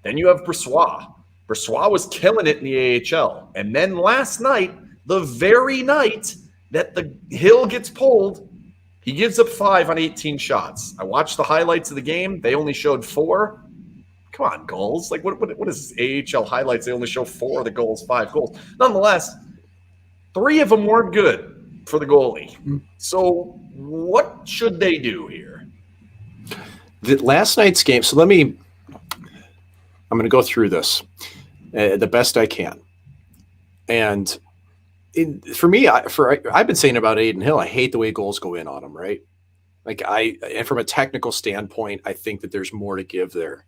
A: Then you have Brossoit. Brossoit was killing it in the AHL. And then last night, the very night that the Hill gets pulled, he gives up 5 on 18 shots. I watched the highlights of the game. They only showed 4. Come on, goals. What is this AHL highlights? They only show 4 of the goals, 5 goals. Nonetheless, 3 of them weren't good for the goalie. So what should they do here?
B: Last night's game. So I'm going to go through this the best I can. And for me, I've been saying about Adin Hill, I hate the way goals go in on him, right? And from a technical standpoint, I think that there's more to give there.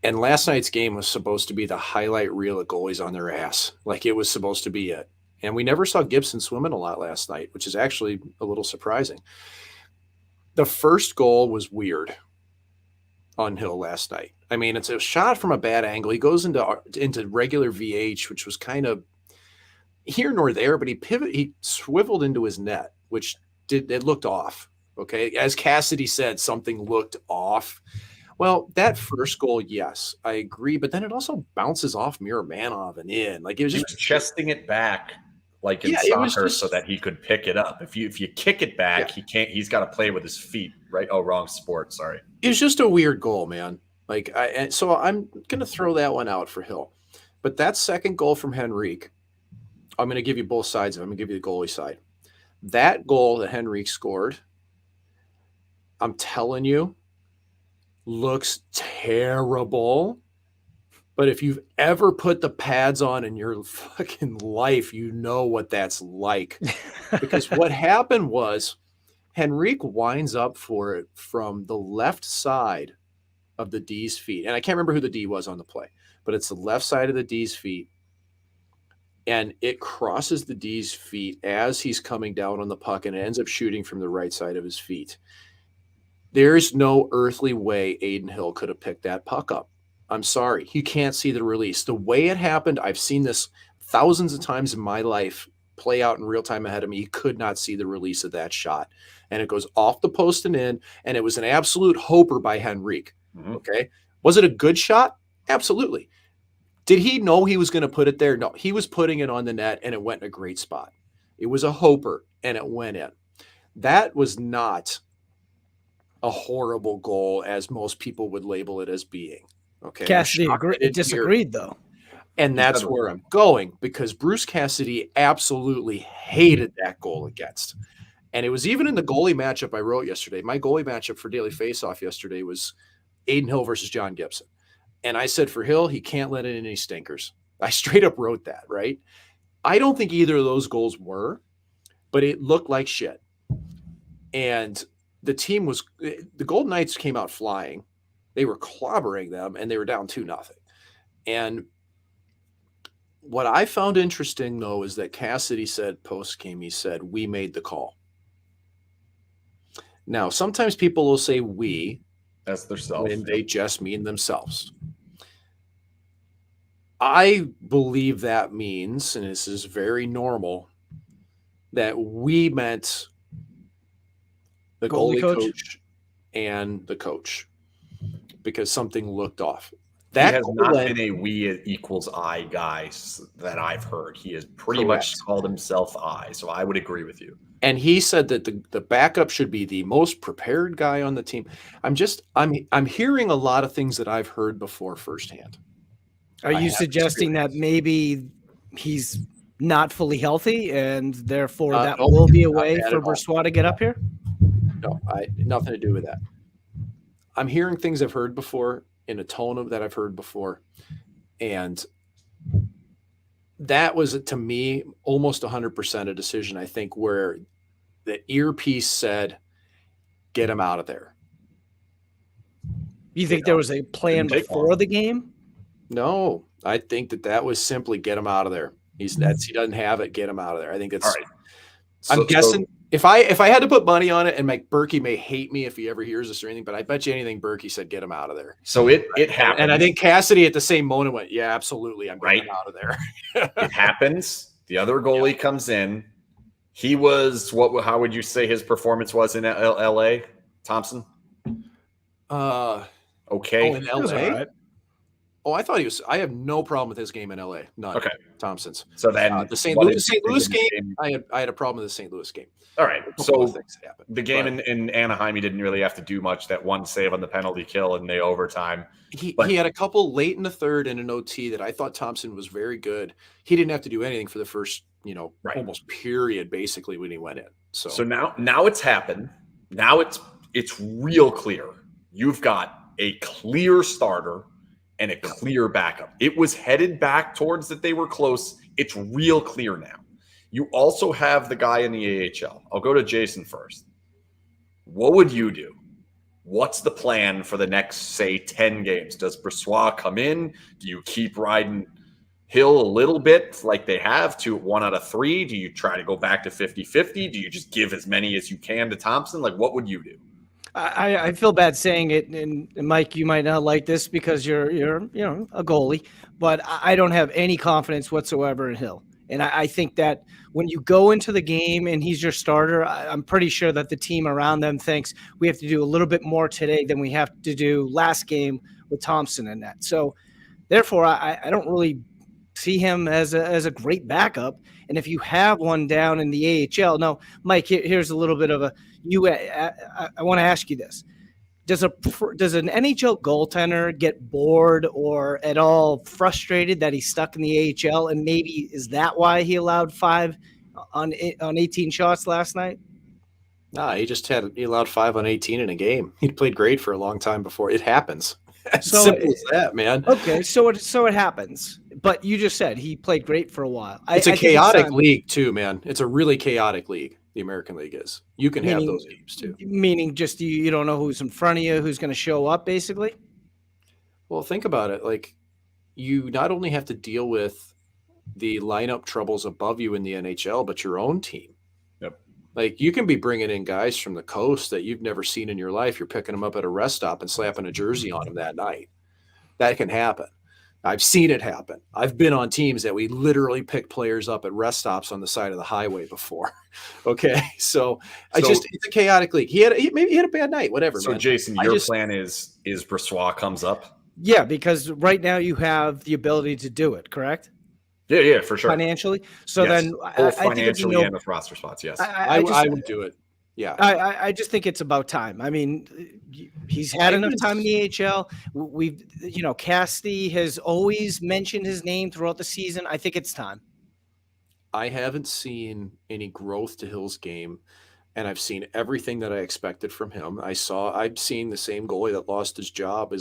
B: And last night's game was supposed to be the highlight reel of goalies on their ass. It was supposed to be it. And we never saw Gibson swimming a lot last night, which is actually a little surprising. The first goal was weird on Hill last night. I mean, it's a shot from a bad angle. He goes into regular VH, which was kind of here nor there, but he swiveled into his net, which it looked off. Okay. As Cassidy said, something looked off. Well, that first goal, yes, I agree. But then it also bounces off Miramanov and in. It was just
A: chesting it back in soccer so that he could pick it up. If you kick it back, he can't. He's got to play with his feet, right? Oh, wrong sport. Sorry.
B: It was just a weird goal, man. So I'm gonna throw that one out for Hill. But that second goal from Henrique, I'm going to give you both sides of it. I'm going to give you the goalie side. That goal that Henrique scored, I'm telling you, looks terrible. But if you've ever put the pads on in your fucking life, you know what that's like. Because what happened was Henrique winds up for it from the left side of the D's feet. And I can't remember who the D was on the play, but it's the left side of the D's feet. And it crosses the D's feet as he's coming down on the puck and it ends up shooting from the right side of his feet. There's no earthly way Adin Hill could have picked that puck up. I'm sorry. You can't see the release. The way it happened, I've seen this thousands of times in my life play out in real time ahead of me. He could not see the release of that shot. And it goes off the post and in, and it was an absolute hoper by Henrique. Mm-hmm. Okay. Was it a good shot? Absolutely. Did he know he was going to put it there? No, he was putting it on the net and it went in a great spot. It was a hoper and it went in. That was not a horrible goal as most people would label it as being. Okay.
C: Cassidy disagreed though.
B: And that's where I'm going because Bruce Cassidy absolutely hated that goal against. And it was even in the goalie matchup I wrote yesterday. My goalie matchup for Daily Faceoff yesterday was Adin Hill versus John Gibson. And I said for Hill, he can't let in any stinkers. I straight up wrote that, right? I don't think either of those goals were, but it looked like shit. And the Golden Knights came out flying. They were clobbering them and they were down 2-0. And what I found interesting though, is that Cassidy said post-game, he said, we made the call. Now, sometimes people will say we
A: That's their self.
B: when they just mean themselves. I believe that means, and this is very normal, that we meant the goalie coach and the coach because something looked off.
A: That he has not been a we equals I guy that I've heard. He has pretty much called himself I, so I would agree with you.
B: And he said that the backup should be the most prepared guy on the team. I'm hearing a lot of things that I've heard before firsthand.
C: Are you suggesting that maybe he's not fully healthy and therefore that will be a way for Brossoit to get up here?
B: No, nothing to do with that. I'm hearing things I've heard before in a tone of that I've heard before. And that was, to me, almost 100% a decision, I think, where the earpiece said, get him out of there.
C: You think there was a plan before the game?
B: No, I think that was simply get him out of there. He doesn't have it. Get him out of there. I think that's all right. I'm guessing if I had to put money on it, and Mike Berkey may hate me if he ever hears this or anything, but I bet you anything Berkey said get him out of there.
A: So it happened.
B: And I think Cassidy at the same moment went, yeah, absolutely. I'm getting him out of there.
A: It happens. The other goalie comes in. He was how would you say his performance was in LA, Thompson?
B: Okay.
C: Oh, in LA?
B: Oh, I thought he was. I have no problem with his game in LA. None.
A: Okay.
B: Thompson's.
A: So then
B: the St. Louis game, I had a problem with the St. Louis game.
A: All right. So the game in Anaheim, he didn't really have to do much. That one save on the penalty kill in the overtime.
B: He had a couple late in the third and an OT that I thought Thompson was very good. He didn't have to do anything for the first, almost period, basically, when he went in. So
A: now it's happened. Now it's real clear. You've got a clear starter and a clear backup. It was headed back towards that they were close. It's real clear now. You also have the guy in the AHL. I'll go to Jason first. What would you do? What's the plan for the next, say, 10 games? Does Brossoit come in? Do you keep riding Hill a little bit like they have to 1 out of 3? Do you try to go back to 50-50? Do you just give as many as you can to Thompson? Like, what would you do?
C: I feel bad saying it, and Mike, you might not like this because you're a goalie, but I don't have any confidence whatsoever in Hill. And I think that when you go into the game and he's your starter, I'm pretty sure that the team around them thinks we have to do a little bit more today than we have to do last game with Thompson in that. So therefore, I don't really see him as a great backup. And if you have one down in the AHL, now, Mike, here's a little bit of I want to ask you this. Does an NHL goaltender get bored or at all frustrated that he's stuck in the AHL? And maybe is that why he allowed 5 on 18 shots last night?
B: Nah, he allowed 5 on 18 in a game. He played great for a long time before. It happens.
C: So
B: simple as that, man.
C: Okay, so it happens. But you just said he played great for a while.
B: It's a chaotic league too, man. It's a really chaotic league. The American League is. You can have those games too.
C: Meaning just you don't know who's in front of you, who's going to show up, basically?
B: Well, think about it. Like, you not only have to deal with the lineup troubles above you in the NHL, but your own team.
A: Yep.
B: Like, you can be bringing in guys from the coast that you've never seen in your life. You're picking them up at a rest stop and slapping a jersey on them that night. That can happen. I've seen it happen. I've been on teams that we literally pick players up at rest stops on the side of the highway before. Okay. So it's a chaotic league. Maybe he had a bad night, whatever.
A: So
B: man.
A: Jason, your plan is Brossoit comes up?
C: Yeah, because right now you have the ability to do it, correct?
A: Yeah, for sure.
C: Financially. So
A: yes.
C: then
A: both financially and with roster spots. Yes.
B: I would do it. Yeah.
C: I just think it's about time. I mean, he's had enough time in the AHL. We've, Cassidy has always mentioned his name throughout the season. I think it's time.
B: I haven't seen any growth to Hill's game, and I've seen everything that I expected from him. I've seen the same goalie that lost his job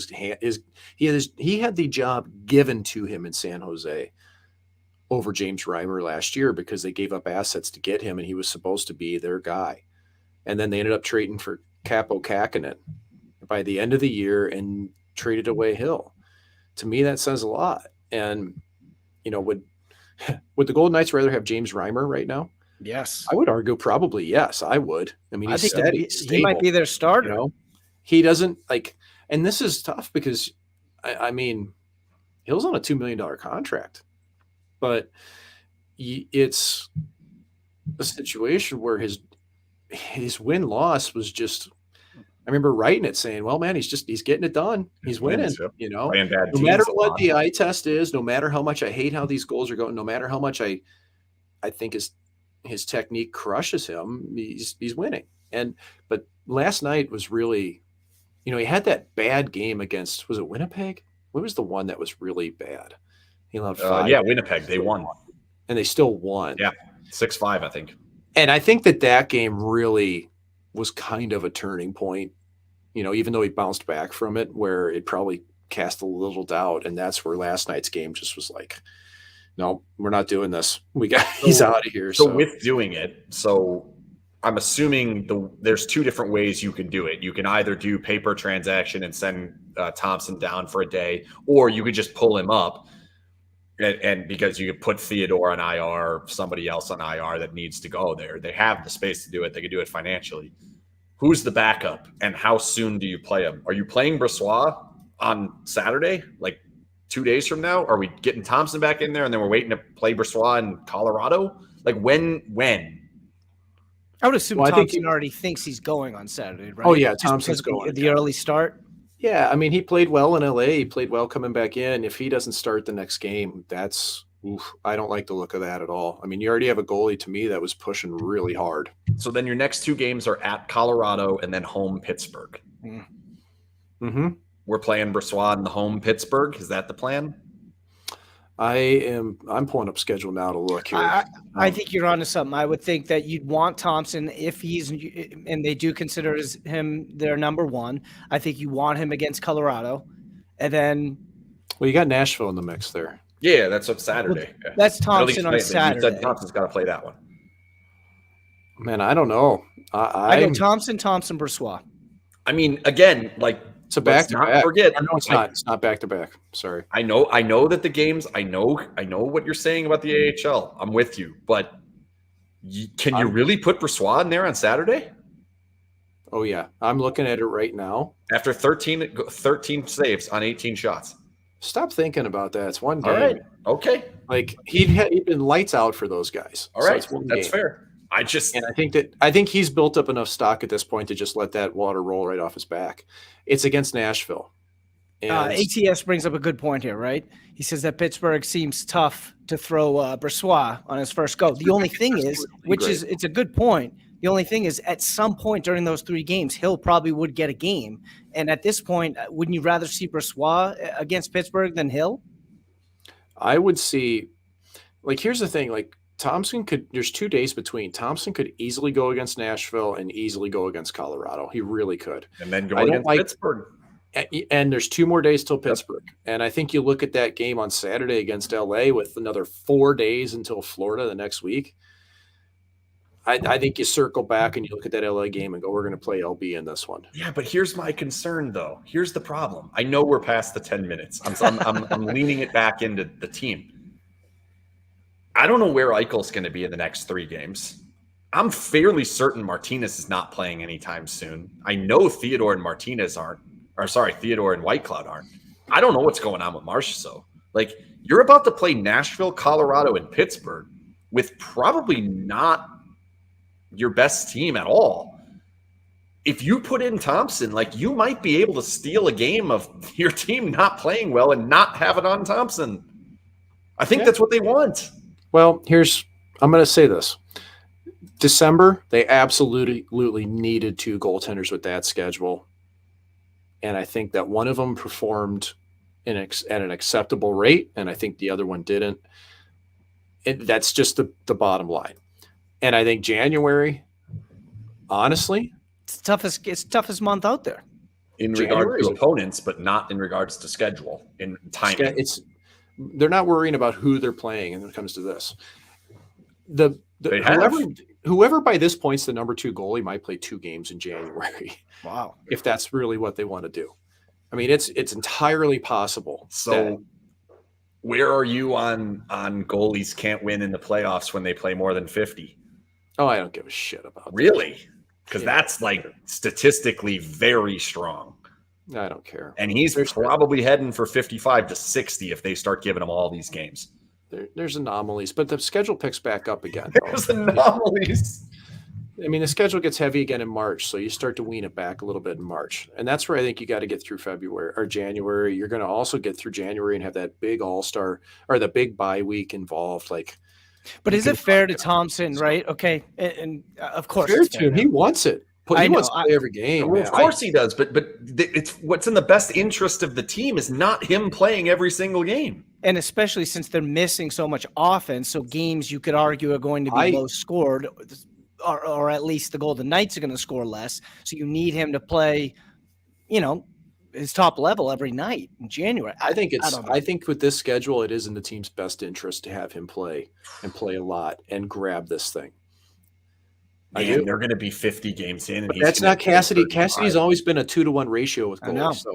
B: he had the job given to him in San Jose over James Reimer last year because they gave up assets to get him, and he was supposed to be their guy. And then they ended up trading for Capo Kakkonen by the end of the year and traded away Hill. To me, that says a lot. And, would the Golden Knights rather have James Reimer right now
C: Yes.
B: I would argue probably yes. I would. I mean,
C: I
B: he's
C: think
B: steady,
C: he might
B: stable,
C: be their starter.
B: you know? He doesn't like, and this is tough because I mean, Hill's on a $2 million contract, but it's a situation where his win-loss was just, I remember writing it saying, well, man, he's getting it done. He's winning,
A: Wins, yep.
B: you know,
A: Playing bad
B: no matter
A: teams a
B: what
A: lot.
B: the eye test is, no matter how much I hate how these goals are going, no matter how much I think his technique crushes him, he's winning. But last night was really, you know, he had that bad game against, was it Winnipeg? What was the one that was really bad? He allowed 5.
A: Yeah, Winnipeg, they won.
B: And they still won.
A: Yeah, 6-5, I think.
B: And I think that game really was kind of a turning point, you know, even though he bounced back from it, where it probably cast a little doubt. And that's where last night's game just was like, no, we're not doing this. He's out of here.
A: So with doing it, so I'm assuming there's 2 different ways you can do it. You can either do paper transaction and send Thompson down for a day, or you could just pull him up. And because you could put Theodore on IR, somebody else on IR that needs to go there. They have the space to do it. They could do it financially. Who's the backup, and how soon do you play him? Are you playing Brossoit on Saturday, like 2 days from now? Are we getting Thompson back in there, and then we're waiting to play Brossoit in Colorado? Like when?
C: I would assume
B: Well,
C: Thompson already thinks he's going on Saturday, right?
B: Oh, yeah,
C: Just
B: Thompson's
C: because
B: going.
C: the early start.
B: Yeah, I mean, he played well in LA. He played well coming back in. If he doesn't start the next game, I don't like the look of that at all. I mean, you already have a goalie to me that was pushing really hard.
A: So then your next 2 games are at Colorado and then home Pittsburgh.
B: Mm-hmm.
A: We're playing Brossoit in the home Pittsburgh. Is that the plan?
B: I'm pulling up schedule now to look here.
C: I think you're onto something. I would think that you'd want Thompson if and they do consider him their number 1. I think you want him against Colorado, and then.
B: Well, you got Nashville in the mix there.
A: Yeah, that's on Saturday.
C: That's Thompson on Saturday.
A: You said Thompson's got to play that one.
B: Man, I don't know.
C: I go Thompson, Brossoit.
A: I mean, again, like.
B: It's a back-to-back.
A: Forget.
B: No, it's not. It's not back-to-back. Sorry.
A: I know that the games. I know what you're saying about the AHL. I'm with you, but can you really put Brossoit in there on Saturday?
B: Oh yeah, I'm looking at it right now.
A: After 13 saves on 18 shots.
B: Stop thinking about that. It's one game.
A: All right. Okay.
B: Like he'd been lights out for those guys.
A: All right.
B: So
A: that's fair.
B: And I think he's built up enough stock at this point to just let that water roll right off his back. It's against Nashville.
C: ATS brings up a good point here, right? He says that Pittsburgh seems tough to throw Brossoit on his first go. The only thing is, it's a good point. The only thing is, at some point during those 3 games, Hill probably would get a game. And at this point, wouldn't you rather see Brossoit against Pittsburgh than Hill?
B: I would see, like, here's the thing, like, there's 2 days between. Thompson could easily go against Nashville and easily go against Colorado. He really could.
A: And then go against Pittsburgh.
B: And there's 2 more days till Pittsburgh. And I think you look at that game on Saturday against LA with another 4 days until Florida the next week. I think you circle back and you look at that LA game and go, we're going to play LB in this one.
A: Yeah, but here's my concern, though. Here's the problem. I know we're past the 10 minutes. I'm leaning it back into the team. I don't know where Eichel's going to be in the next 3 games. I'm fairly certain Martinez is not playing anytime soon. I know Theodore and Whitecloud aren't. I don't know what's going on with Marchessault. Like, you're about to play Nashville, Colorado, and Pittsburgh with probably not your best team at all. If you put in Thompson, like, you might be able to steal a game of your team not playing well and not have it on Thompson. I think that's what they want.
B: Well, I'm going to say this. December, they absolutely needed 2 goaltenders with that schedule. And I think that one of them performed at an acceptable rate, and I think the other one didn't. That's just the bottom line. And I think January, honestly,
C: it's toughest month out there.
A: In regards to opponents, but not in regards to schedule, in timing.
B: They're not worrying about who they're playing when it comes to this. Whoever by this point's the number 2 goalie might play 2 games in January.
C: Wow.
B: If that's really what they want to do. I mean, it's entirely possible.
A: So where are you on goalies can't win in the playoffs when they play more than 50?
B: Oh, I don't give a shit about that.
A: Really? Because
B: Yeah.
A: that's like statistically very strong.
B: I don't care.
A: And he's probably heading for 55 to 60 if they start giving him all these games.
B: There's anomalies, but the schedule picks back up again.
A: There's anomalies.
B: I mean, the schedule gets heavy again in March, so you start to wean it back a little bit in March. And that's where I think you got to get through February or January. You're going to also get through January and have that big all-star or the big bye week involved.
C: But is it fair to Thompson, right? Okay. And of course,
B: fair to him. He wants it. He wants to play every game.
A: Well, of course he does, but it's what's in the best interest of the team is not him playing every single game.
C: And especially since they're missing so much offense, so games you could argue are going to be low scored, or at least the Golden Knights are going to score less. So you need him to play, his top level every night in January.
B: I think with this schedule, it is in the team's best interest to have him play and play a lot and grab this thing.
A: Man, they're going to be 50 games in.
B: And that's not Cassidy. Cassidy's always been a 2-to-1 ratio with goals.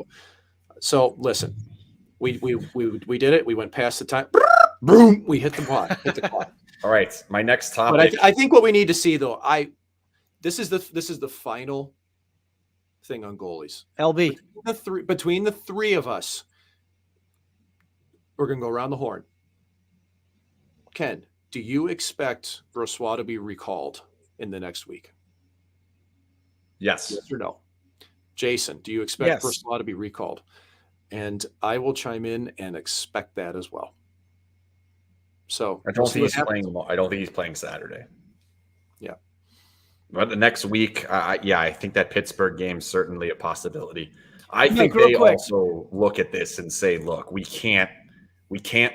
B: So listen, we did it. We went past the time. Boom! We hit the clock.
A: All right, my next topic.
B: But I think what we need to see though, this is the final thing on goalies.
C: LB,
B: between the three of us, we're gonna go around the horn. Ken, do you expect Brossoit to be recalled in the next week?
A: Yes.
B: Yes or no? Jason, do you expect Brossoit to be recalled? And I will chime in and expect that as well. So
A: I don't think he's playing Saturday.
B: Yeah.
A: But the next week, I think that Pittsburgh game is certainly a possibility. I think they also look at this and say, look, we can't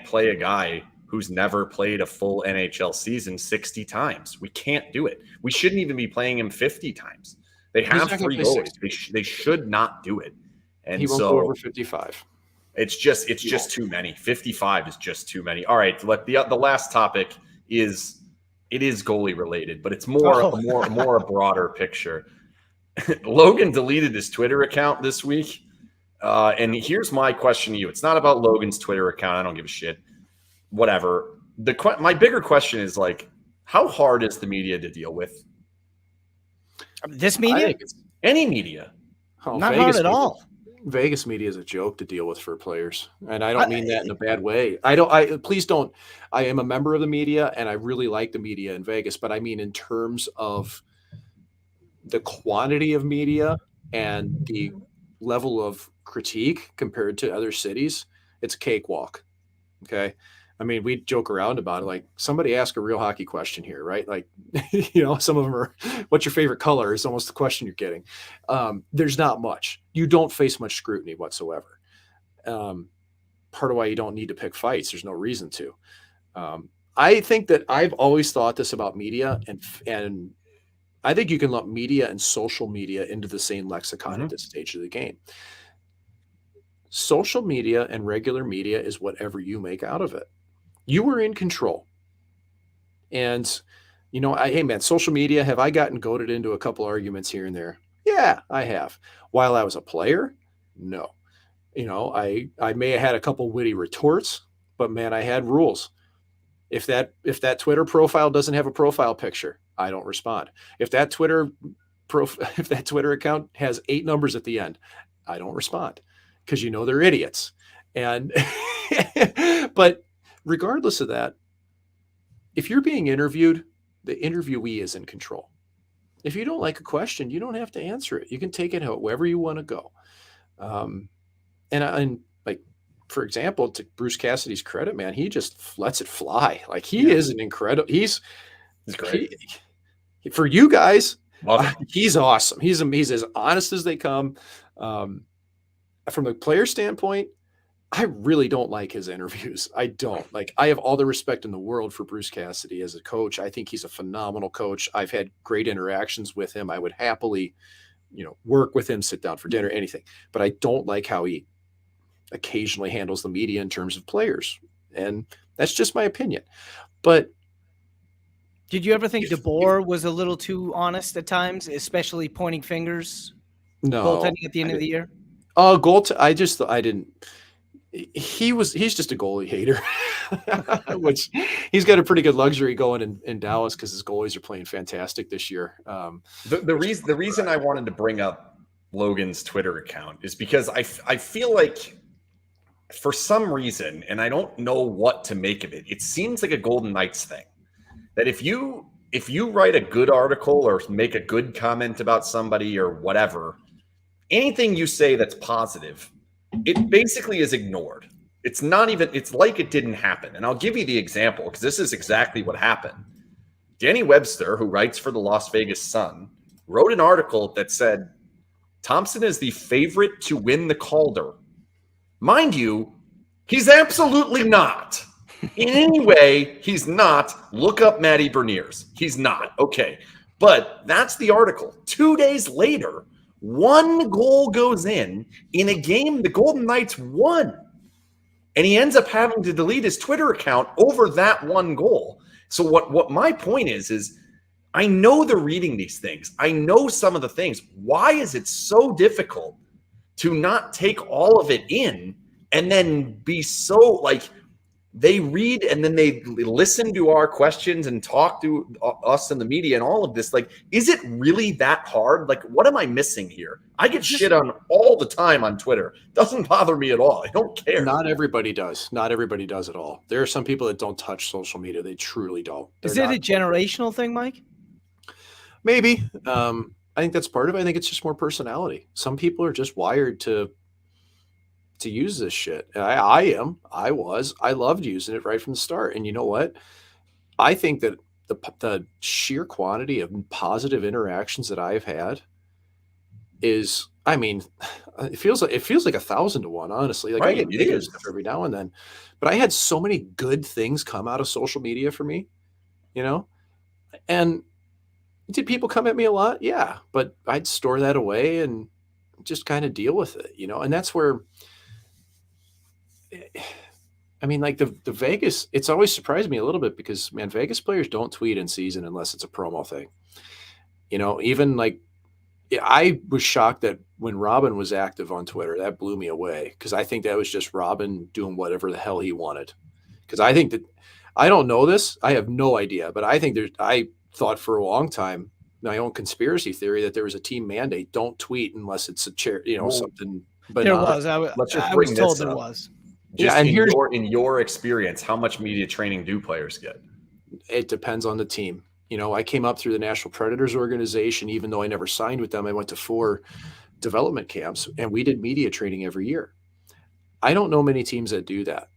A: play a guy who's never played a full NHL season 60 times. We can't do it. We shouldn't even be playing him 50 times. They have 3 goalies. They should not do it. And
B: he won't go over 55.
A: It's just too many. 55 is just too many. All right, the last topic is goalie related, but it's more a broader picture. Logan deleted his Twitter account this week, and here's my question to you. It's not about Logan's Twitter account. I don't give a shit. Whatever. My bigger question is how hard is the media to deal with?
C: This media?
A: Any media?
C: Not hard at all.
B: Vegas media is a joke to deal with for players. And I don't mean that in a bad way. Please don't. I am a member of the media and I really like the media in Vegas, but I mean, in terms of the quantity of media and the level of critique compared to other cities, it's a cakewalk. Okay. I mean, we joke around about it. Like, somebody ask a real hockey question here, right? Like, some of them are, what's your favorite color is almost the question you're getting. There's not much. You don't face much scrutiny whatsoever. Part of why you don't need to pick fights. There's no reason to. I think that I've always thought this about media, and I think you can lump media and social media into the same lexicon at this stage of the game. Social media and regular media is whatever you make out of it. You were in control. And, hey, man, social media, have I gotten goaded into a couple arguments here and there? Yeah, I have. While I was a player, no. I may have had a couple witty retorts, but, man, I had rules. If that Twitter profile doesn't have a profile picture, I don't respond. If that Twitter account has 8 numbers at the end, I don't respond, because they're idiots. And but regardless of that, if you're being interviewed, the interviewee is in control. If you don't like a question, you don't have to answer it. You can take it however you want to go. And for example, to Bruce Cassidy's credit, man, he just lets it fly. Like, he is an incredible. He's great. For you guys, he's awesome. He's as honest as they come. From the player standpoint, I really don't like his interviews. I don't. I have all the respect in the world for Bruce Cassidy as a coach. I think he's a phenomenal coach. I've had great interactions with him. I would happily, work with him, sit down for dinner, anything. But I don't like how he occasionally handles the media in terms of players. And that's just my opinion. But
C: did you ever think DeBoer was a little too honest at times, especially pointing fingers?
B: No.
C: Goaltending at the end of the year?
B: I didn't. he's just a goalie hater, which he's got a pretty good luxury going in Dallas because his goalies are playing fantastic this year.
A: The reason I wanted to bring up Logan's Twitter account is because I feel like for some reason, and I don't know what to make of it, it seems like a Golden Knights thing that if you write a good article or make a good comment about somebody or whatever, anything you say that's positive, it basically is ignored. It's not even, it's like it didn't happen. And I'll give you the example because this is exactly what happened. Danny Webster, who writes for the Las Vegas Sun, wrote an article that said Thompson is the favorite to win the Calder. Mind you, he's absolutely not. In any way, he's not. Look up Matty Beniers. He's not. Okay. But that's the article. 2 days later, one goal goes in a game the Golden Knights won. And he ends up having to delete his Twitter account over that one goal. So what my point is I know they're reading these things. I know some of the things. Why is it so difficult to not take all of it in and then be so like they read and then they listen to our questions and talk to us in the media and all of this? Like, is it really that hard? Like, what am I missing here? I get shit on all the time on Twitter. Doesn't bother me at all. I don't care.
B: Not everybody does. Not everybody does at all. There are some people that don't touch social media. They truly don't.
C: Is it a generational thing, Mike?
B: Maybe. I think that's part of it. I think it's just more personality. Some people are just wired to use this shit. I loved using it right from the start. And you know what? I think that the sheer quantity of positive interactions that I've had is, I mean, it feels like 1,000 to 1, honestly. Like,
A: right,
B: I get negative stuff every now and then, but I had so many good things come out of social media for me, you know? And did people come at me a lot? Yeah, but I'd store that away and just kind of deal with it, you know? And that's where, I mean, like the Vegas, it's always surprised me a little bit because, man, Vegas players don't tweet in season unless it's a promo thing. You know, even like I was shocked that when Robin was active on Twitter, that blew me away because I think that was just Robin doing whatever the hell he wanted. Because I think that, I don't know this, I have no idea, but I think I thought for a long time, my own conspiracy theory, that there was a team mandate: don't tweet unless it's a chair, you know, something. But
C: there was.
A: Let's just
C: I
A: bring
C: was told
A: this
C: there
A: up.
C: was.
A: Just and in your experience, how much media training do players get?
B: It depends on the team. You know, I came up through the National Predators organization. Even though I never signed with them, I went to 4 development camps, and we did media training every year. I don't know many teams that do that.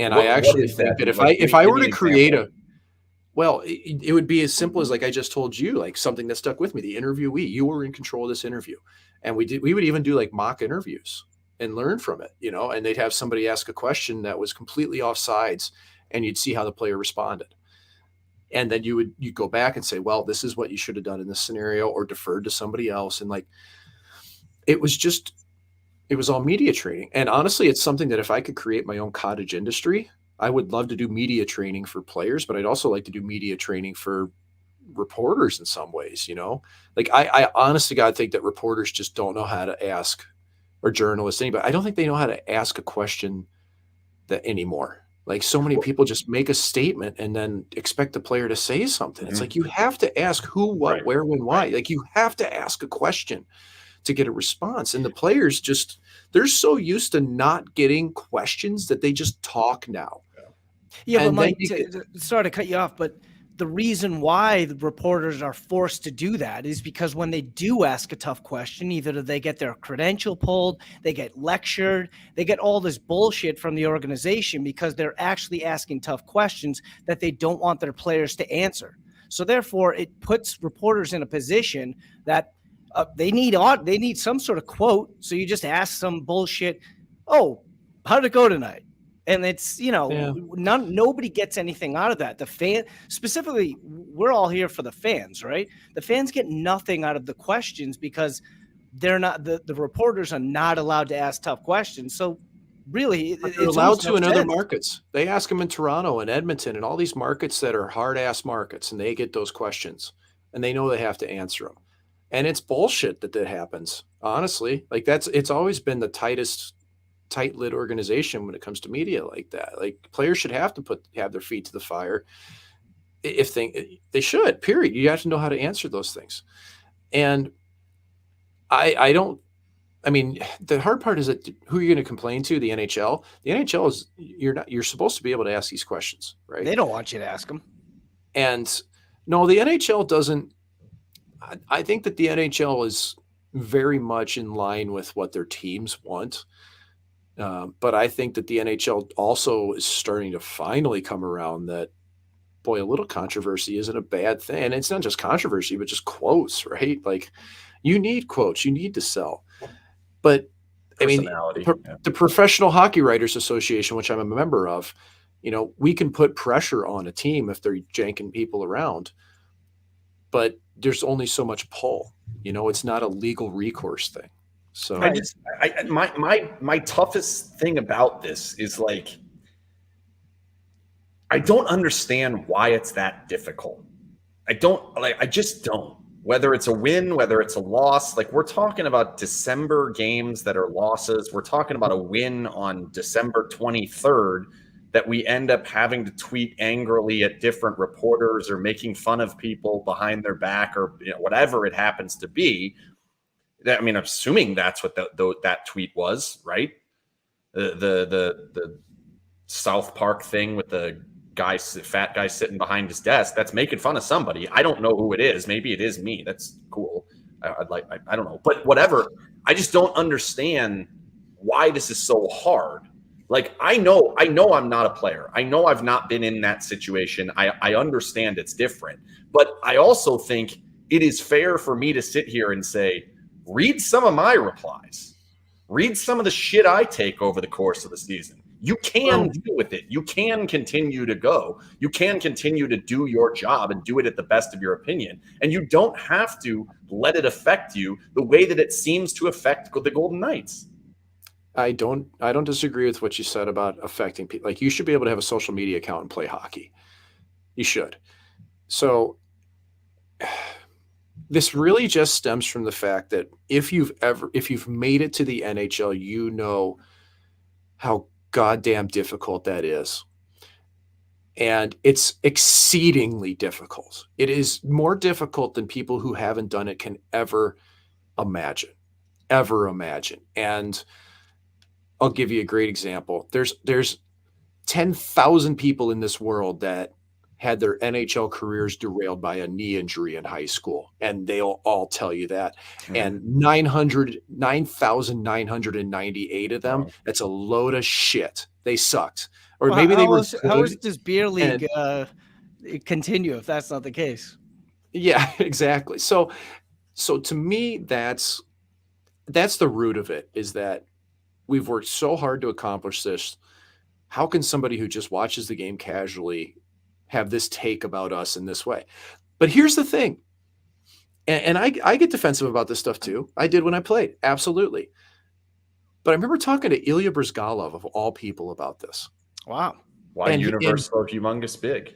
B: And I actually think that if I were to create it would be as simple as, like I just told you, like something that stuck with me, the interviewee. You were in control of this interview. And we would even do like mock interviews and learn from it, you know, and they'd have somebody ask a question that was completely off sides and you'd see how the player responded. And then you go back and say, well, this is what you should have done in this scenario, or deferred to somebody else. And like, it was all media training. And honestly, it's something that if I could create my own cottage industry, I would love to do media training for players, but I'd also like to do media training for reporters in some ways, you know. Like I honest to God think that reporters just don't know how to ask, or journalists, anybody. I don't think they know how to ask a question that anymore. Like, so many people just make a statement and then expect the player to say something. It's like, you have to ask who, what, where, when, why. Like, you have to ask a question to get a response. And the players just, they're so used to not getting questions that they just talk now.
C: Yeah, but Mike, sorry to cut you off, but the reason why the reporters are forced to do that is because when they do ask a tough question, either they get their credential pulled, they get lectured, they get all this bullshit from the organization because they're actually asking tough questions that they don't want their players to answer. So therefore, it puts reporters in a position that they need some sort of quote. So you just ask some bullshit. Oh, how did it go tonight? And it's, you know, nobody gets anything out of that. The fan, specifically, we're all here for the fans, right? The fans get nothing out of the questions because they're not, the reporters are not allowed to ask tough questions. So really,
B: they're allowed to in other markets. They ask them in Toronto and Edmonton and all these markets that are hard ass markets, and they get those questions and they know they have to answer them. And it's bullshit that happens. Honestly, like it's always been the tightest tight-lit organization when it comes to media like that. Like players should have to have their feet to the fire. If they should, period. You have to know how to answer those things. And I don't, I mean, the hard part is that who are you going to complain to? The NHL? The NHL is, you're supposed to be able to ask these questions, right?
C: They don't want you to ask them.
B: And no, the NHL doesn't. I think that the NHL is very much in line with what their teams want. But I think that the NHL also is starting to finally come around that, boy, a little controversy isn't a bad thing. And it's not just controversy, but just quotes, right? Like you need quotes, you need to sell. But I mean, the Professional Hockey Writers Association, which I'm a member of, we can put pressure on a team if they're janking people around, but there's only so much pull. It's not a legal recourse thing. So
A: my toughest thing about this is like, I don't understand why it's that difficult. I just don't. Whether it's a win, whether it's a loss, like we're talking about December games that are losses. We're talking about a win on December 23rd that we end up having to tweet angrily at different reporters or making fun of people behind their back or whatever it happens to be. I mean, I'm assuming that's what that tweet was, right? The South Park thing with the fat guy sitting behind his desk, that's making fun of somebody. I don't know who it is. Maybe it is me. That's cool. I don't know, but whatever. I just don't understand why this is so hard. Like, I know I'm not a player. I know I've not been in that situation. I understand it's different, but I also think it is fair for me to sit here and say, read some of my replies, read some of the shit I take over the course of the season. You can deal with it. You can continue to go. You can continue to do your job and do it at the best of your opinion. And you don't have to let it affect you the way that it seems to affect the Golden Knights.
B: I don't disagree with what you said about affecting people. Like, you should be able to have a social media account and play hockey. You should. So this really just stems from the fact that if you've made it to the NHL, you know how goddamn difficult that is. And it's exceedingly difficult. It is more difficult than people who haven't done it can ever imagine. And I'll give you a great example. There's 10,000 people in this world that had their NHL careers derailed by a knee injury in high school, and they'll all tell you that. Mm-hmm. And 9,998 of them, that's a load of shit. They sucked. Or maybe they were.
C: How is this beer league continue if that's not the case?
B: Yeah, exactly. So to me, that's the root of it, is that we've worked so hard to accomplish this. How can somebody who just watches the game casually have this take about us in this way? But here's the thing. And I get defensive about this stuff too. I did when I played. Absolutely. But I remember talking to Ilya Bryzgalov, of all people, about this.
C: Wow.
A: Why universe so humongous big?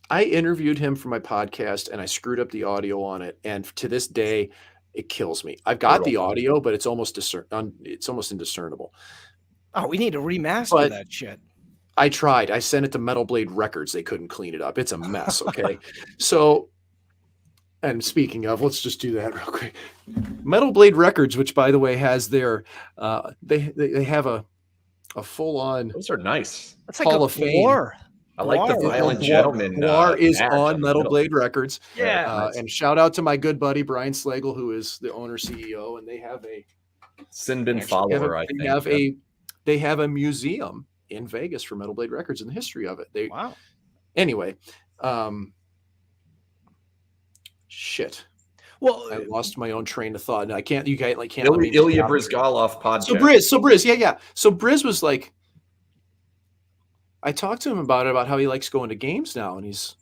B: I interviewed him for my podcast and I screwed up the audio on it. And to this day, it kills me. I've got the audio, but it's almost indiscernible.
C: Oh, we need to remaster that shit.
B: I tried. I sent it to Metal Blade Records. They couldn't clean it up. It's a mess. Okay. So, and speaking of, let's just do that real quick. Metal Blade Records, which by the way has their, they have a full on.
A: Those are nice.
C: That's like Hall of Fame.
A: I like the Violent Gentleman.
B: War is on Metal Blade Records.
C: Yeah.
A: Nice.
B: And shout out to my good buddy Brian Slagle, who is the owner CEO, and they have a
A: SinBin follower. I think
B: they have a museum in Vegas for Metal Blade Records and the history of it.
C: Wow.
B: Anyway, shit.
C: Well,
B: I lost my own train of thought. And I can't. You guys can't.
A: Ilya Bryzgalov podcast.
B: So Briz, yeah. So Briz was like, I talked to him about how he likes going to games now, and he's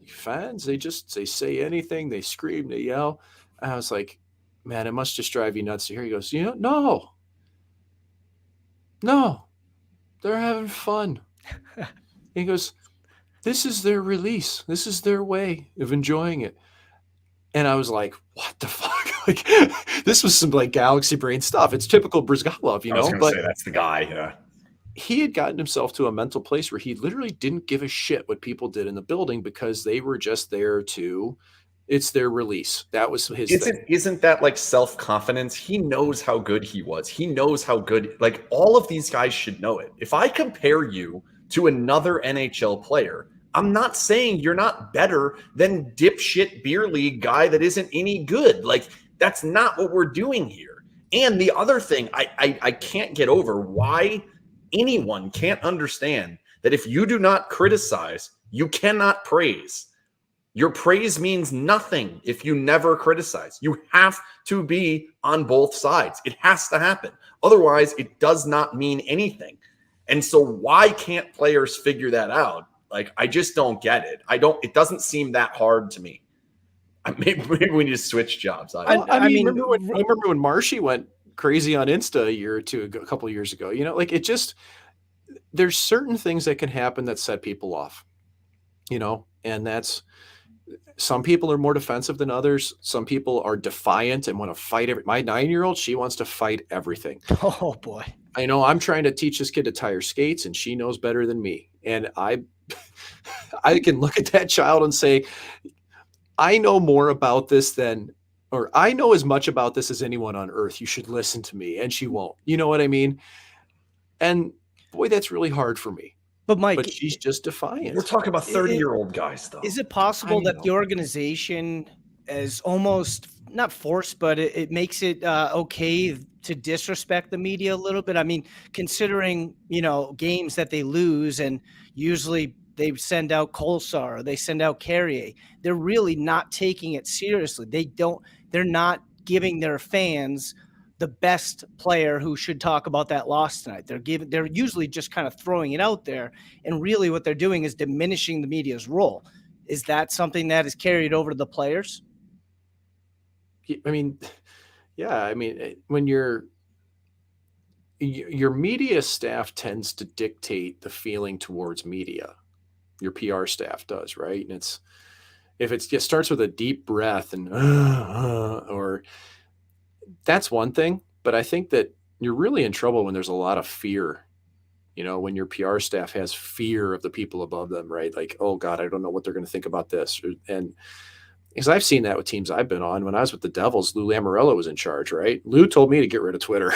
B: fans. They say anything, they scream, they yell. And I was like, man, it must just drive you nuts to hear. He goes, no, they're having fun. He goes, this is their release. This is their way of enjoying it. And I was like, what the fuck? Like, this was some like galaxy brain stuff. It's typical Brizgalov,
A: I was going to
B: but
A: say that's the guy. Yeah.
B: he had gotten himself to a mental place where he literally didn't give a shit what people did in the building because they were just there to, it's their release. That was his thing.
A: Isn't that like self-confidence? He knows how good he was. He knows how good, like all of these guys should know it. If I compare you to another NHL player, I'm not saying you're not better than dipshit beer league guy that isn't any good. Like that's not what we're doing here. And the other thing I can't get over, why anyone can't understand that if you do not criticize, you cannot praise. Your praise means nothing if you never criticize. You have to be on both sides. It has to happen. Otherwise, it does not mean anything. And so why can't players figure that out? Like, I just don't get it. It doesn't seem that hard to me. Maybe we need to switch jobs.
B: I mean, remember when Marshy went crazy on Insta a couple of years ago, like it just, there's certain things that can happen that set people off, and that's, some people are more defensive than others. Some people are defiant and want to fight. My 9-year-old, she wants to fight everything.
C: Oh boy.
B: I know I'm trying to teach this kid to tie her skates and she knows better than me. And I can look at that child and say, I know more about this or I know as much about this as anyone on earth. You should listen to me. And she won't. You know what I mean? And boy, that's really hard for me.
C: But Mike,
B: but she's just defiant.
A: We're talking about 30-year-old guys, though.
C: Is it possible that the organization is almost not forced, but it makes it okay to disrespect the media a little bit? I mean, considering, games that they lose and usually they send out Kolsar or they send out Carrier, they're really not taking it seriously. They're not giving their fans the best player who should talk about that loss tonight. They're usually just kind of throwing it out there. And really what they're doing is diminishing the media's role. Is that something that is carried over to the players?
B: I mean, yeah. I mean, when your media staff tends to dictate the feeling towards media, your PR staff does, right? And if it starts with a deep breath and or that's one thing, but I think that you're really in trouble when there's a lot of fear, when your PR staff has fear of the people above them, right? Like, oh God, I don't know what they're going to think about this. And because I've seen that with teams I've been on. When I was with the Devils, Lou Lamoriello was in charge, right? Lou told me to get rid of Twitter.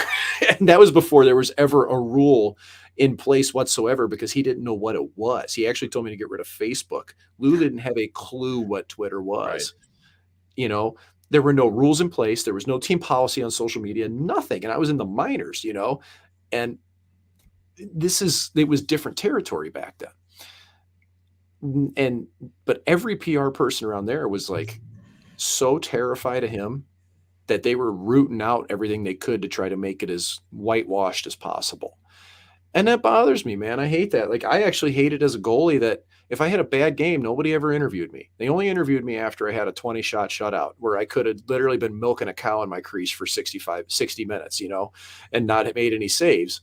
B: And that was before there was ever a rule in place whatsoever because he didn't know what it was. He actually told me to get rid of Facebook. Lou didn't have a clue what Twitter was, There were no rules in place. There was no team policy on social media, nothing. And I was in the minors, and it was different territory back then. But every PR person around there was like so terrified of him that they were rooting out everything they could to try to make it as whitewashed as possible. And that bothers me, man. I hate that. Like, I actually hate it as a goalie that if I had a bad game, nobody ever interviewed me. They only interviewed me after I had a 20-shot shutout where I could have literally been milking a cow in my crease for 60 minutes, and not have made any saves.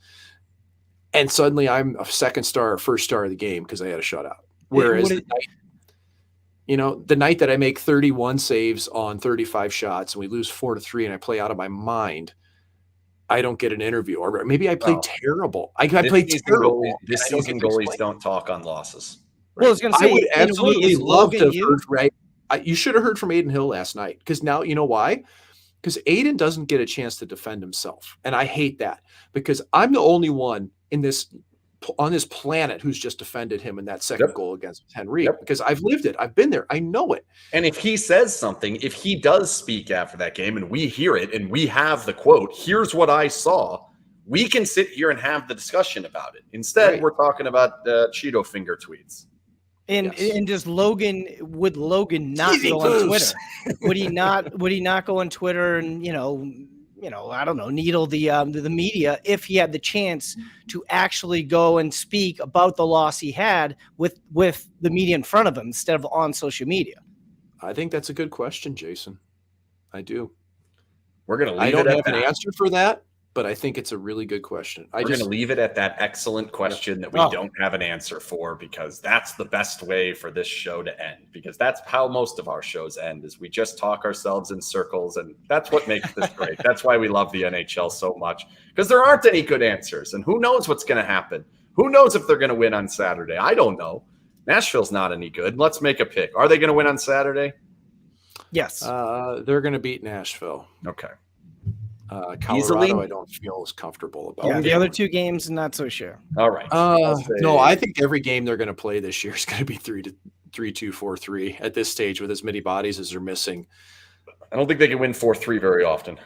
B: And suddenly I'm a second star or first star of the game because I had a shutout. Whereas the night that I make 31 saves on 35 shots and we lose 4-3 and I play out of my mind, I don't get an interview. Or maybe I played terrible. I played terrible.
A: This season goalies don't talk on losses.
C: Well, I was going to say,
B: I would absolutely love to have heard from you should have heard from Aiden Hill last night because now you know why? Because Aiden doesn't get a chance to defend himself. And I hate that because I'm the only one on this planet who's just defended him in that second goal against Henry because I've lived it. I've been there. I know it.
A: And if he says something, if he does speak after that game and we hear it and we have the quote, here's what I saw, we can sit here and have the discussion about it. Instead, we're talking about Cheeto finger tweets.
C: And would Logan not go on Twitter? Would he not go on Twitter and I don't know, needle the media if he had the chance to actually go and speak about the loss he had with the media in front of him instead of on social media?
B: I think that's a good question, Jason. I do.
A: We're gonna.
B: I don't have an answer for that, but I think it's a really good question.
A: We're going to leave it at that excellent question that we don't have an answer for, because that's the best way for this show to end, because that's how most of our shows end, is we just talk ourselves in circles, and that's what makes this great. That's why we love the NHL so much, because there aren't any good answers, and who knows what's going to happen? Who knows if they're going to win on Saturday? I don't know. Nashville's not any good. Let's make a pick. Are they going to win on Saturday?
C: Yes.
B: They're going to beat Nashville.
A: Okay.
B: Colorado,
A: Easily?
B: I don't feel as comfortable about.
C: Yeah, the other two games, not so sure.
A: All right.
B: No, I think every game they're going to play this year is going to be 3-2, 4-3 at this stage with as many bodies as they're missing.
A: I don't think they can win 4-3 very often.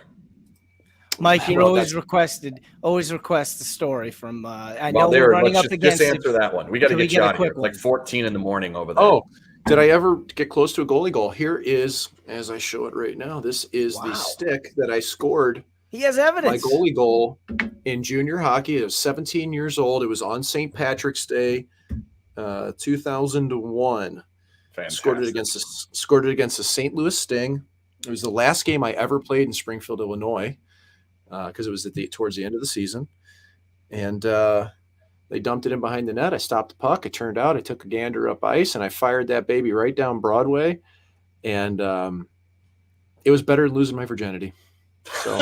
C: Mike, you always request the story from. I know
A: we're
C: running up against.
A: Just answer that one. We got to get you out of here. Like 14 in the morning over there.
B: Oh, did I ever get close to a goalie goal? Here is, as I show it right now, this is the stick that I scored.
C: He has evidence.
B: My goalie goal in junior hockey. I was 17 years old. It was on St. Patrick's Day, 2001.
A: Fantastic.
B: Scored it against the St. Louis Sting. It was the last game I ever played in Springfield, Illinois, because it was towards the end of the season. And they dumped it in behind the net. I stopped the puck. It turned out I took a gander up ice, and I fired that baby right down Broadway. And it was better than losing my virginity. So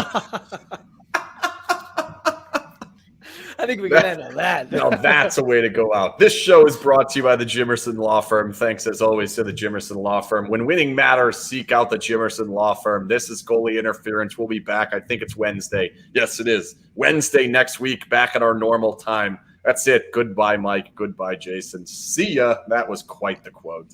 C: I think we can end on that.
A: No, that's a way to go out. This show is brought to you by the Jimerson Law Firm. Thanks, as always, to the Jimerson Law Firm. When winning matters, seek out the Jimerson Law Firm. This is Goalie Interference. We'll be back. I think it's Wednesday. Yes, it is. Wednesday next week, back at our normal time. That's it. Goodbye, Mike. Goodbye, Jason. See ya. That was quite the quote.